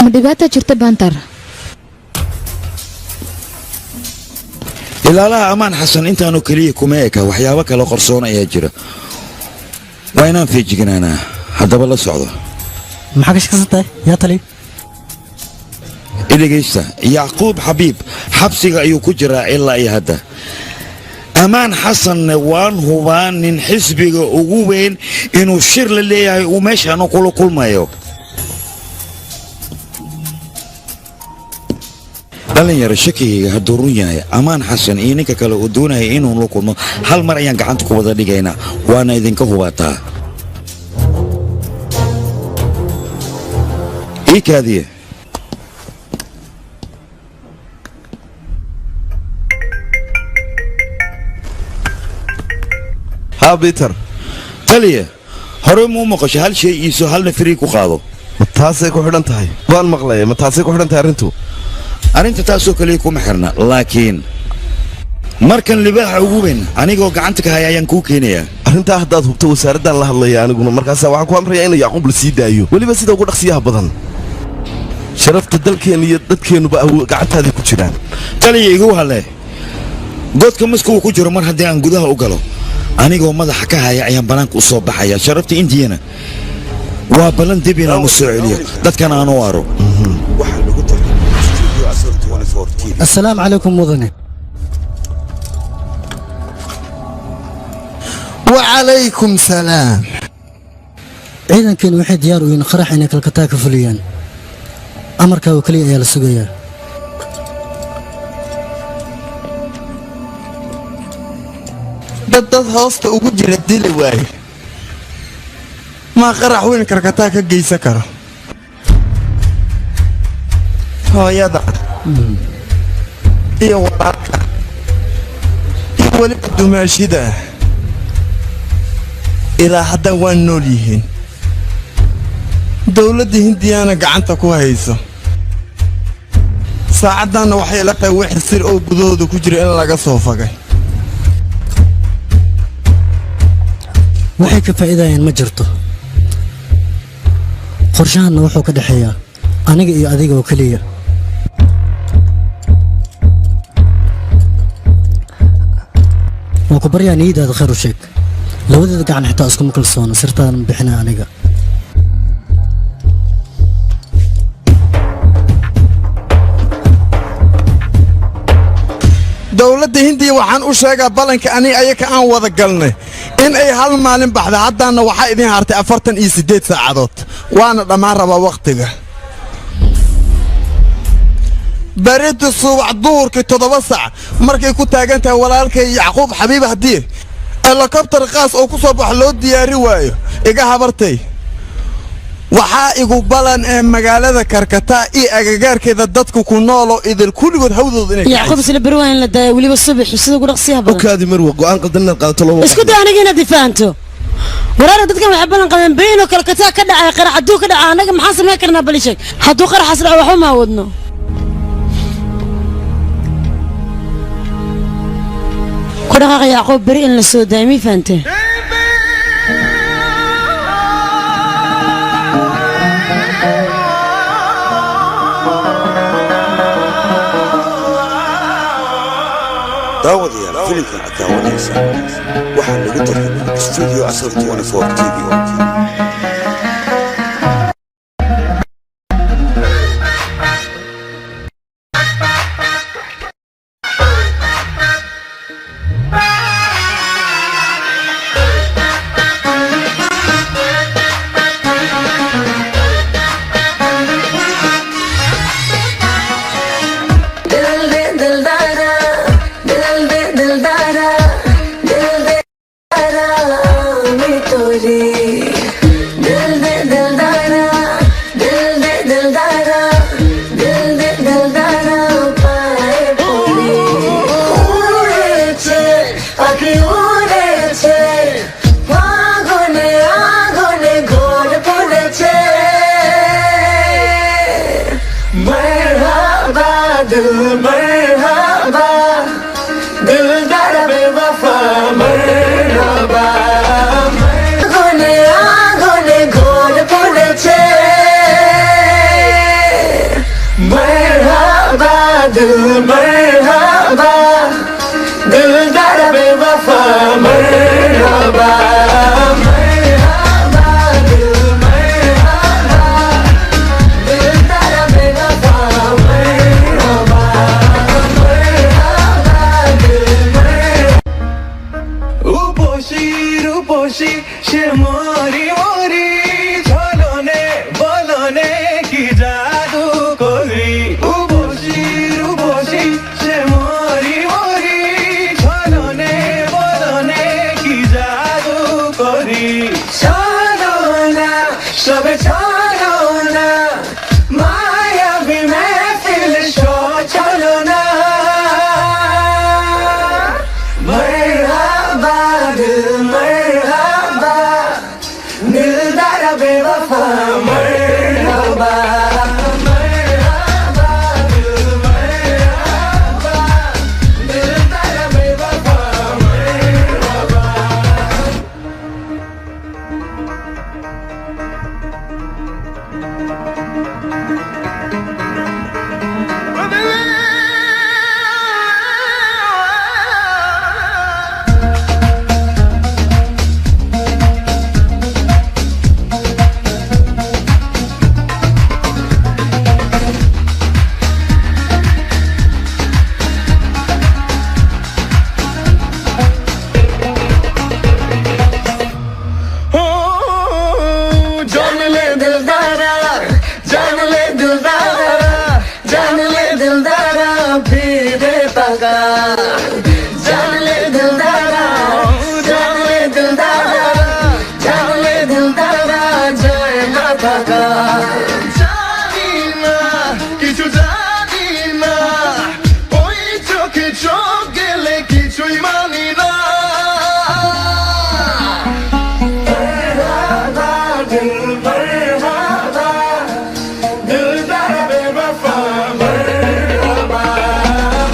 ma dhibaata jirta baantar ilaalaha amaan xasan intaanu keliya kuma eka waxyaabo kale qorsoon ayaa jira waa inaan feejiganaanaa haddaba la socdo maxaa ka shaqaysantahay yaa tali idagaysta yacquub xabiib xabsiga ayuu ku jiraa ilaa iyo hadda amaan xasanne waan hubaa nin xisbiga ugu weyn inuu shir la leeyahay uu meeshaanu kula kulmayo dhalinyaro shakigayga hadduu run yahay amaan xasan iyo ninka kale uu doonaya inuu la kulmo hal mar ayaan gacanta ku wada dhigaynaa waana idinka hubaataa ii kaadiye haa biter taliya hore muu maqasho hal shay iiso halna firii ku qaado ma taasay ku xidhan tahay waan maqlaya ma taasay ku xidhan tahay arrintu arrinta taasoo kaliya kuma xirna laakiin markan libaaxa ugu weyn anigoo gacanta ka haya ayaan kuu keenayaa arrintaa haddaad hubto wasaaraddaan la hadlaya aniguna markaasaa waxaan ku amrayaa in yacquub la sii daayo weliba sida ugu dhaqsiyaha badan sharafta dalkeenna iyo dadkeennuba gacantaadii ku jiraan taliya igu halle godka maska uu ku jiro mar haddii aan gudaha u galo anigoo madaxa ka haya ayaan bannaanka u soo baxaya sharafta indiyana waa ballan dib inaan u soo celiyo dadkan aan u aro السلام عليكم مدني وعليكم سلام ciidankan waxay diyaar u yihiin qarax inay kalkataa ka fuliyaan amarka oo kaliya ayaa la sugayaa dad hoosta ugu jira dili waaye ma qarax weyn kalkataa ka geysan karo hooyada iyo walaalka iyo weliba dumaashida ilaa hadda waa nool yihiin dowladda hindiyana gacanta ku hayso saacaddanna waxay la tahay wixii sir oo gudahooda ku jira in laga soo fagay waxay ka faa'iidayaan ma jirto qorshahanna wuxuu ka dhexeeyaa aniga iyo adiga oo keliya waa ku baryaa niyadaada khayr u sheeg labadeeda gacan xitaa iskuma kalsoona sirtaadan bixina aniga dowladda hindiya waxaan u sheegaa ballanka ani ayaka aan wada galnay in ay hal maalin baxda haddaanna waxaa idin hartay 48 saacadood waana dhammaan rabaa wakhtiga baridda subax duhurkii 7 saac markay ku taagan tahay walaalkay yacquub xabiib haddii helikobtar qaas oo ku soo bax loo diyaari waayo iga habartay waxaa igu balan ee magaalada karkataa iyo agagaarkeeda dadku ku nooloo idil kulligood hawdooda inay yacquub isla beri waa in la daayo weliba subax sida ugu dhaqsiyaha badan okaadi marwa go'aan qaldan inaad qaadato loo isku day aniga inaad difaanto waraara dadkan waxay balan qabeen beri inuu kalkataa ka dhacay qarax hadduu ka dhaca annaga maxaan samayn karnaa bali sheeg hadduu qaraxaas dhaco waxba ma awoodno ku dhaqaaqa yacquub beri in la soo daayo mii fahanteen daawadayaal filimkan aad daawanaysaan waxaa lagu tarjumay studio asal 24 TV दिल दे दिलदारा दिल दे दिलदारा दिल दे मरहबा दिलदार बेवफा मरहबा मरहबा दिल मरहबा दिलदार बेवफा मरहबा मरहबा दिल मरहबा रूपोशी से मोरी मोरी झोलोने बोलोने की जादू कोरी रूपोशी से मोरी मोरी झोलोने बोलोने की जादू कोरी चलो ना सब चलो ना माया भी महफिल शो चलो ना मरहबा दिल मरहबा दिलदार बेवफा मरहबा मरहबा दिल मरहबा दिलदार बेवफा मरहबा जान ले दिलदारा जान ले दिलदारा जान ले दिलदारा फिर पगा जान ले दिलदारा जान ले दिलदारा जान ले दिलदारा जय ना पगा जानी ना किछु जानी ना ওই চোখে চোখ গেলে কিছুই মানি না मरहबा दिल मरहबा दिलदार बेवफा मरहबा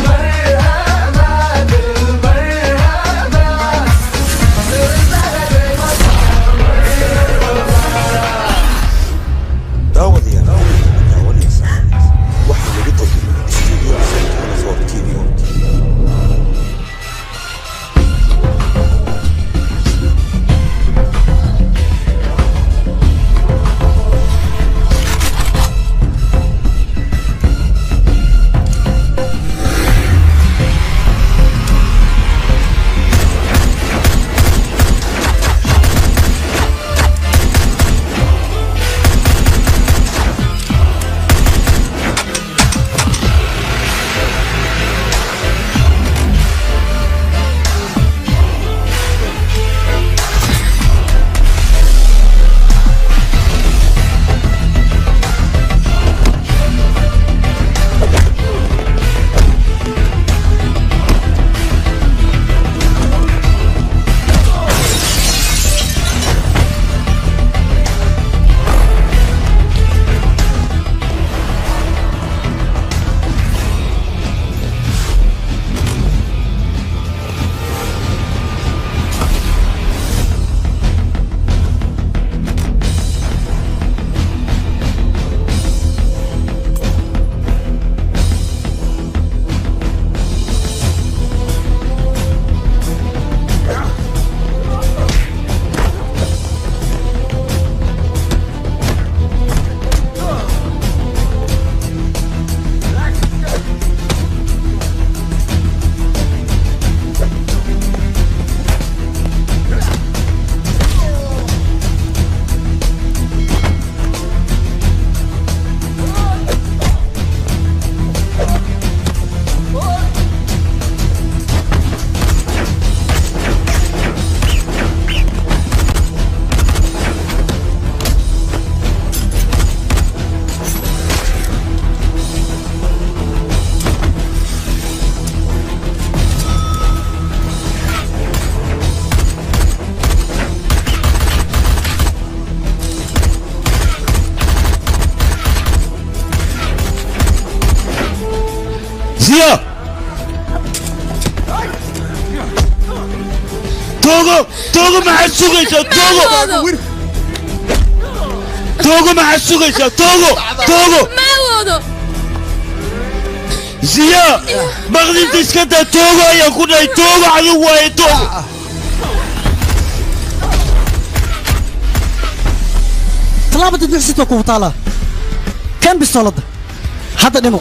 मरहबा दिल मरहबा दिलदार बेवफा داوديان داوديسا waxaa lagu tarjumay studio Central for TV. Ziya! Togo maxaad sugaysaa Togo maxaad sugaysaa Togo ma awoodo ziya baqdinta iska daa toogo ayaan ku dhahay toogo adigu waaye toogo tallaabada duxsito ku taala kan bistoolada hadda dhimo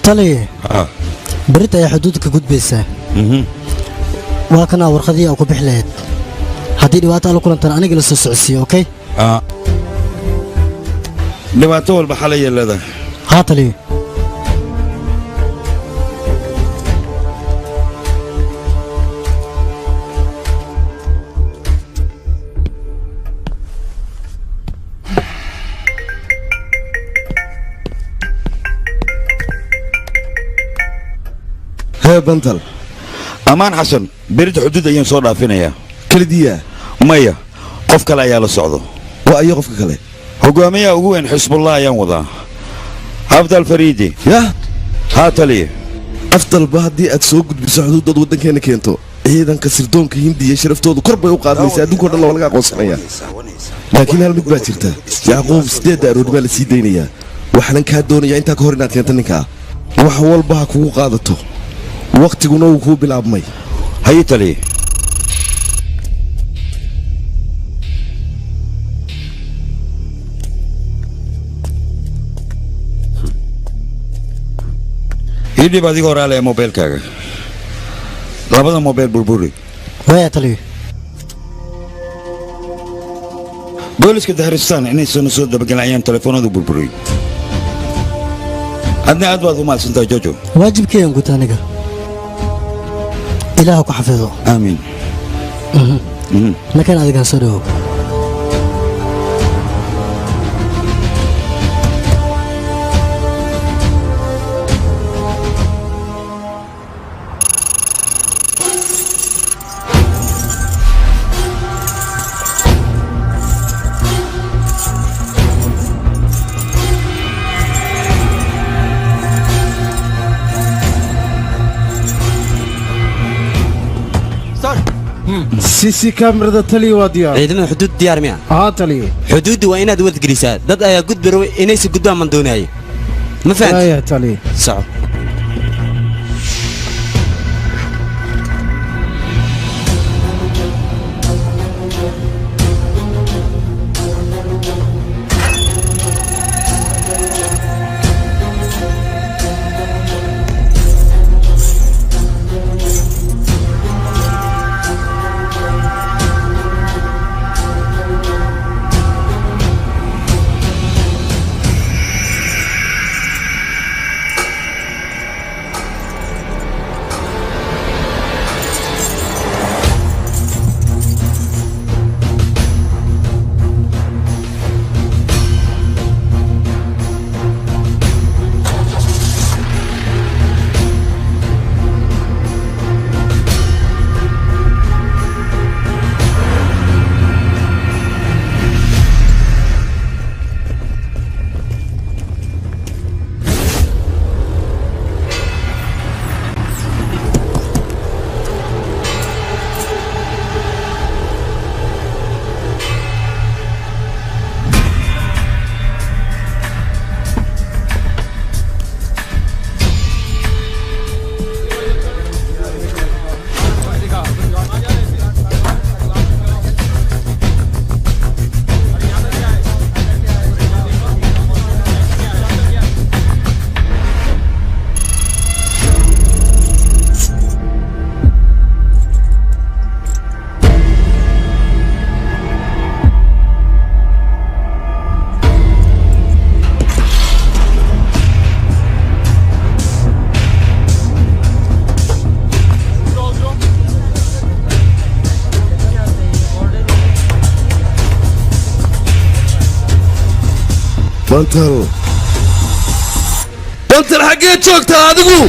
tali berita ayaa xuduudda ka gudbaysaa waa kanaa warqadii aa ku bixi lahayd haddii dhibaato ala kulantaan aniga la soo socodsiiyo okey dhibaato walba xalay leedahay haa taliyo bantal amaan xasan berita xuduud ayaan soo dhaafinayaa kelidiya maya qof kale ayaa la socdo waa iyo qofka kale hogaamiyaha ugu weyn xisbullah ayaan wadaa afdal fariidi yah haa taliya afdalba haddii aad soo gudbiso xuduudood waddankeena keento ciidanka sirdoonka hindiya sharaftoodu kor bay u qaadmaysa adduunkao dhan waa laga aqoonsanaya laakiin hal mid baa jirta yacquub 8 arood baa la sii daynayaa waxaan kaa doonayaa intaa ka hor inaad keento ninkaa wax walba ha kugu qaadato waqtiguna wuu kuu bilaabmay haye taliye ii dhib adigoo raale mobeelkaaga labada mobeel burburi waya taliyo booliska dahristaan inaysan soo dabagelayaan telefoonadu burburiyey adna aad baad u mahadsantahay jojo waajibkeeyan guta aniga ilaah ku xafido aamiin nakan adigaan soo dhawow سيسي كاميرا تلي وديار ciidamada xuduud diyaar miya تلي xuduuddu waa inaad wad gelisaa dad ayaa gudbiro inaysi gudbaan man doonayay ma يا fahanti تلي soco bantal bantal xaggee joogtaa adigu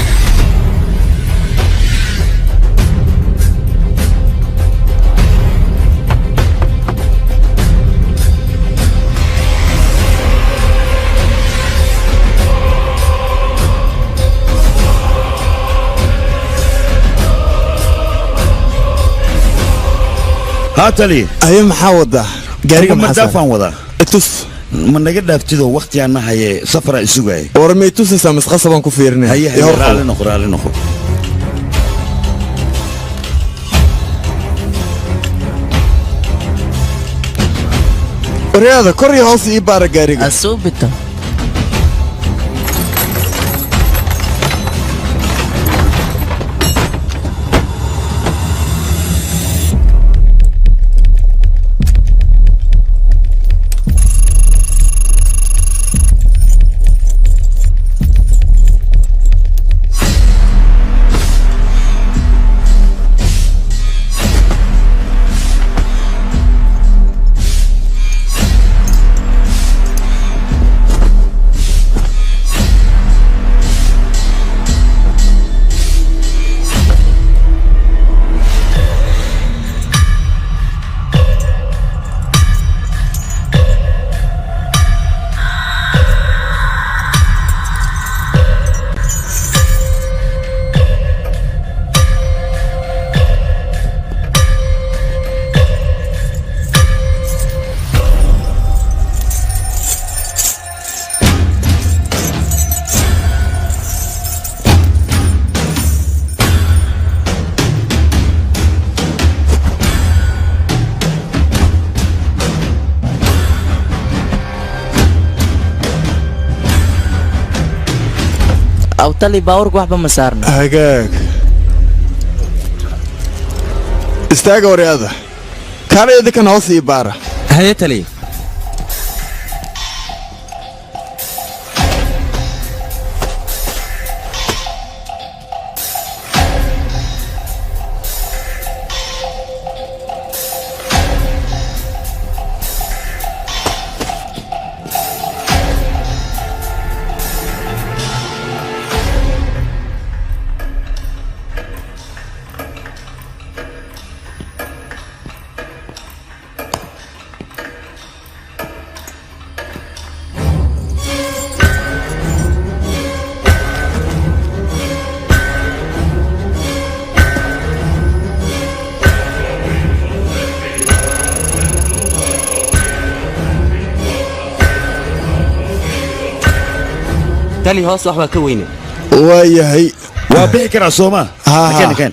هاتلي أيه محاوضة قاريك مدافعان وضع اتوس من نجد دافتيدو وقت أنا هي سفرة السجاي ورمي توس سامس قصبا كفيرني هي رالي نخر ورياضة كوري هوس إيبارة قاريك أسوبتا awtali baawrku waxba ma saarna hagaag istaaga waryaada kaana idinkan hoos ii baara haye tali تالي هوس وحبا كوينه waayahay waa bixi karaa sooma kan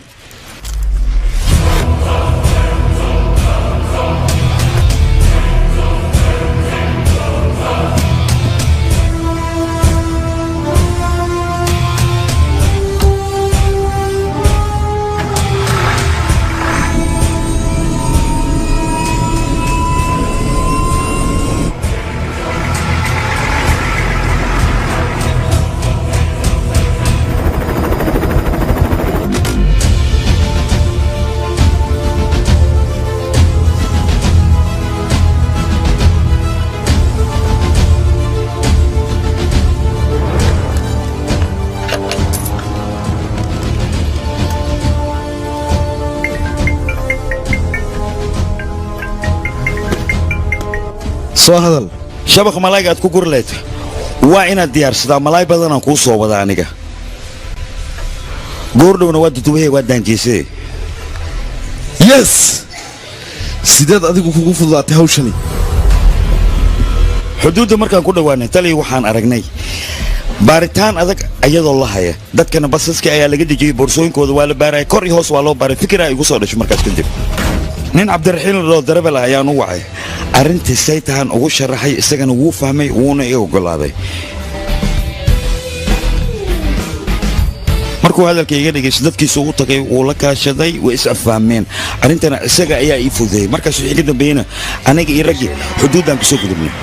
soo hadal shabaq malaayga aad ku gurleed waa inaad diyaarsadaa malaay badan aan kuu soo wada aniga goordhowna waa dudubahay waa daanjeysay yes sideed adigu kugu fududaatay hawshani xuduudda markaan ku dhowaanay tali waxaan aragnay baaritaan adag ayadoo la haya dadkana basaska ayaa laga dejiyey boorsooyinkooda waa la baaraya kor iyo hoos waa loo baaray fikir ay igu soo dhashay markaas kadib nin cabdiraxiin loo darabel ah ayaan u wacay arrintii say tahan ugu sharaxay isagana wuu fahmay wuuna i oggolaaday markuu hadalka iga dhegaysto dadkiisu u tagay wuu la kaashaday way is afahmeen arrintana isaga ayaa ii fududeeyey markaas wixii ka dambeeyena aniga iyo raggii xuduuddaan kusoo gudubnay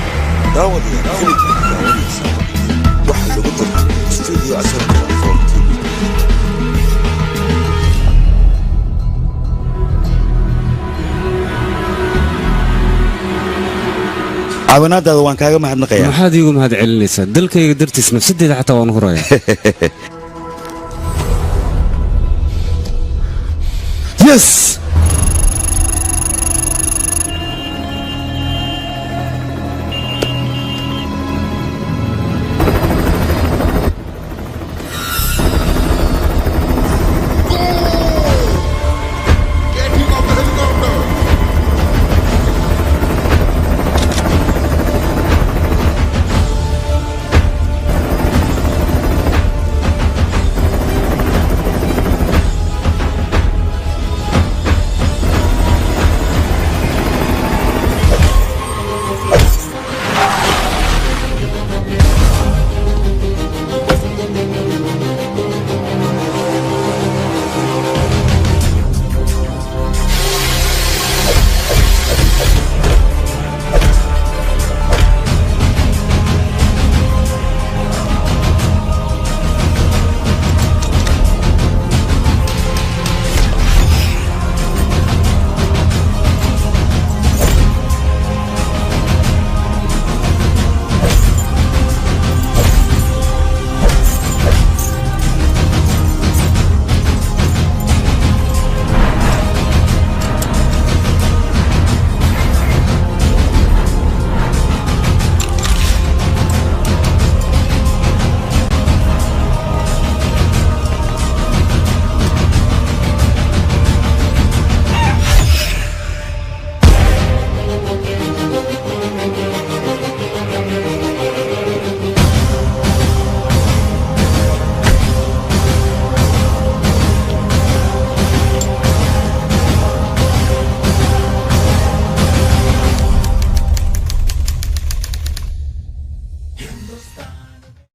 caawinaadaada waan kaaga mahadnaqayaa maxaad iigu mahad celinaysaa dalkayga dartiis nafsadeeda xataa waan huraya yes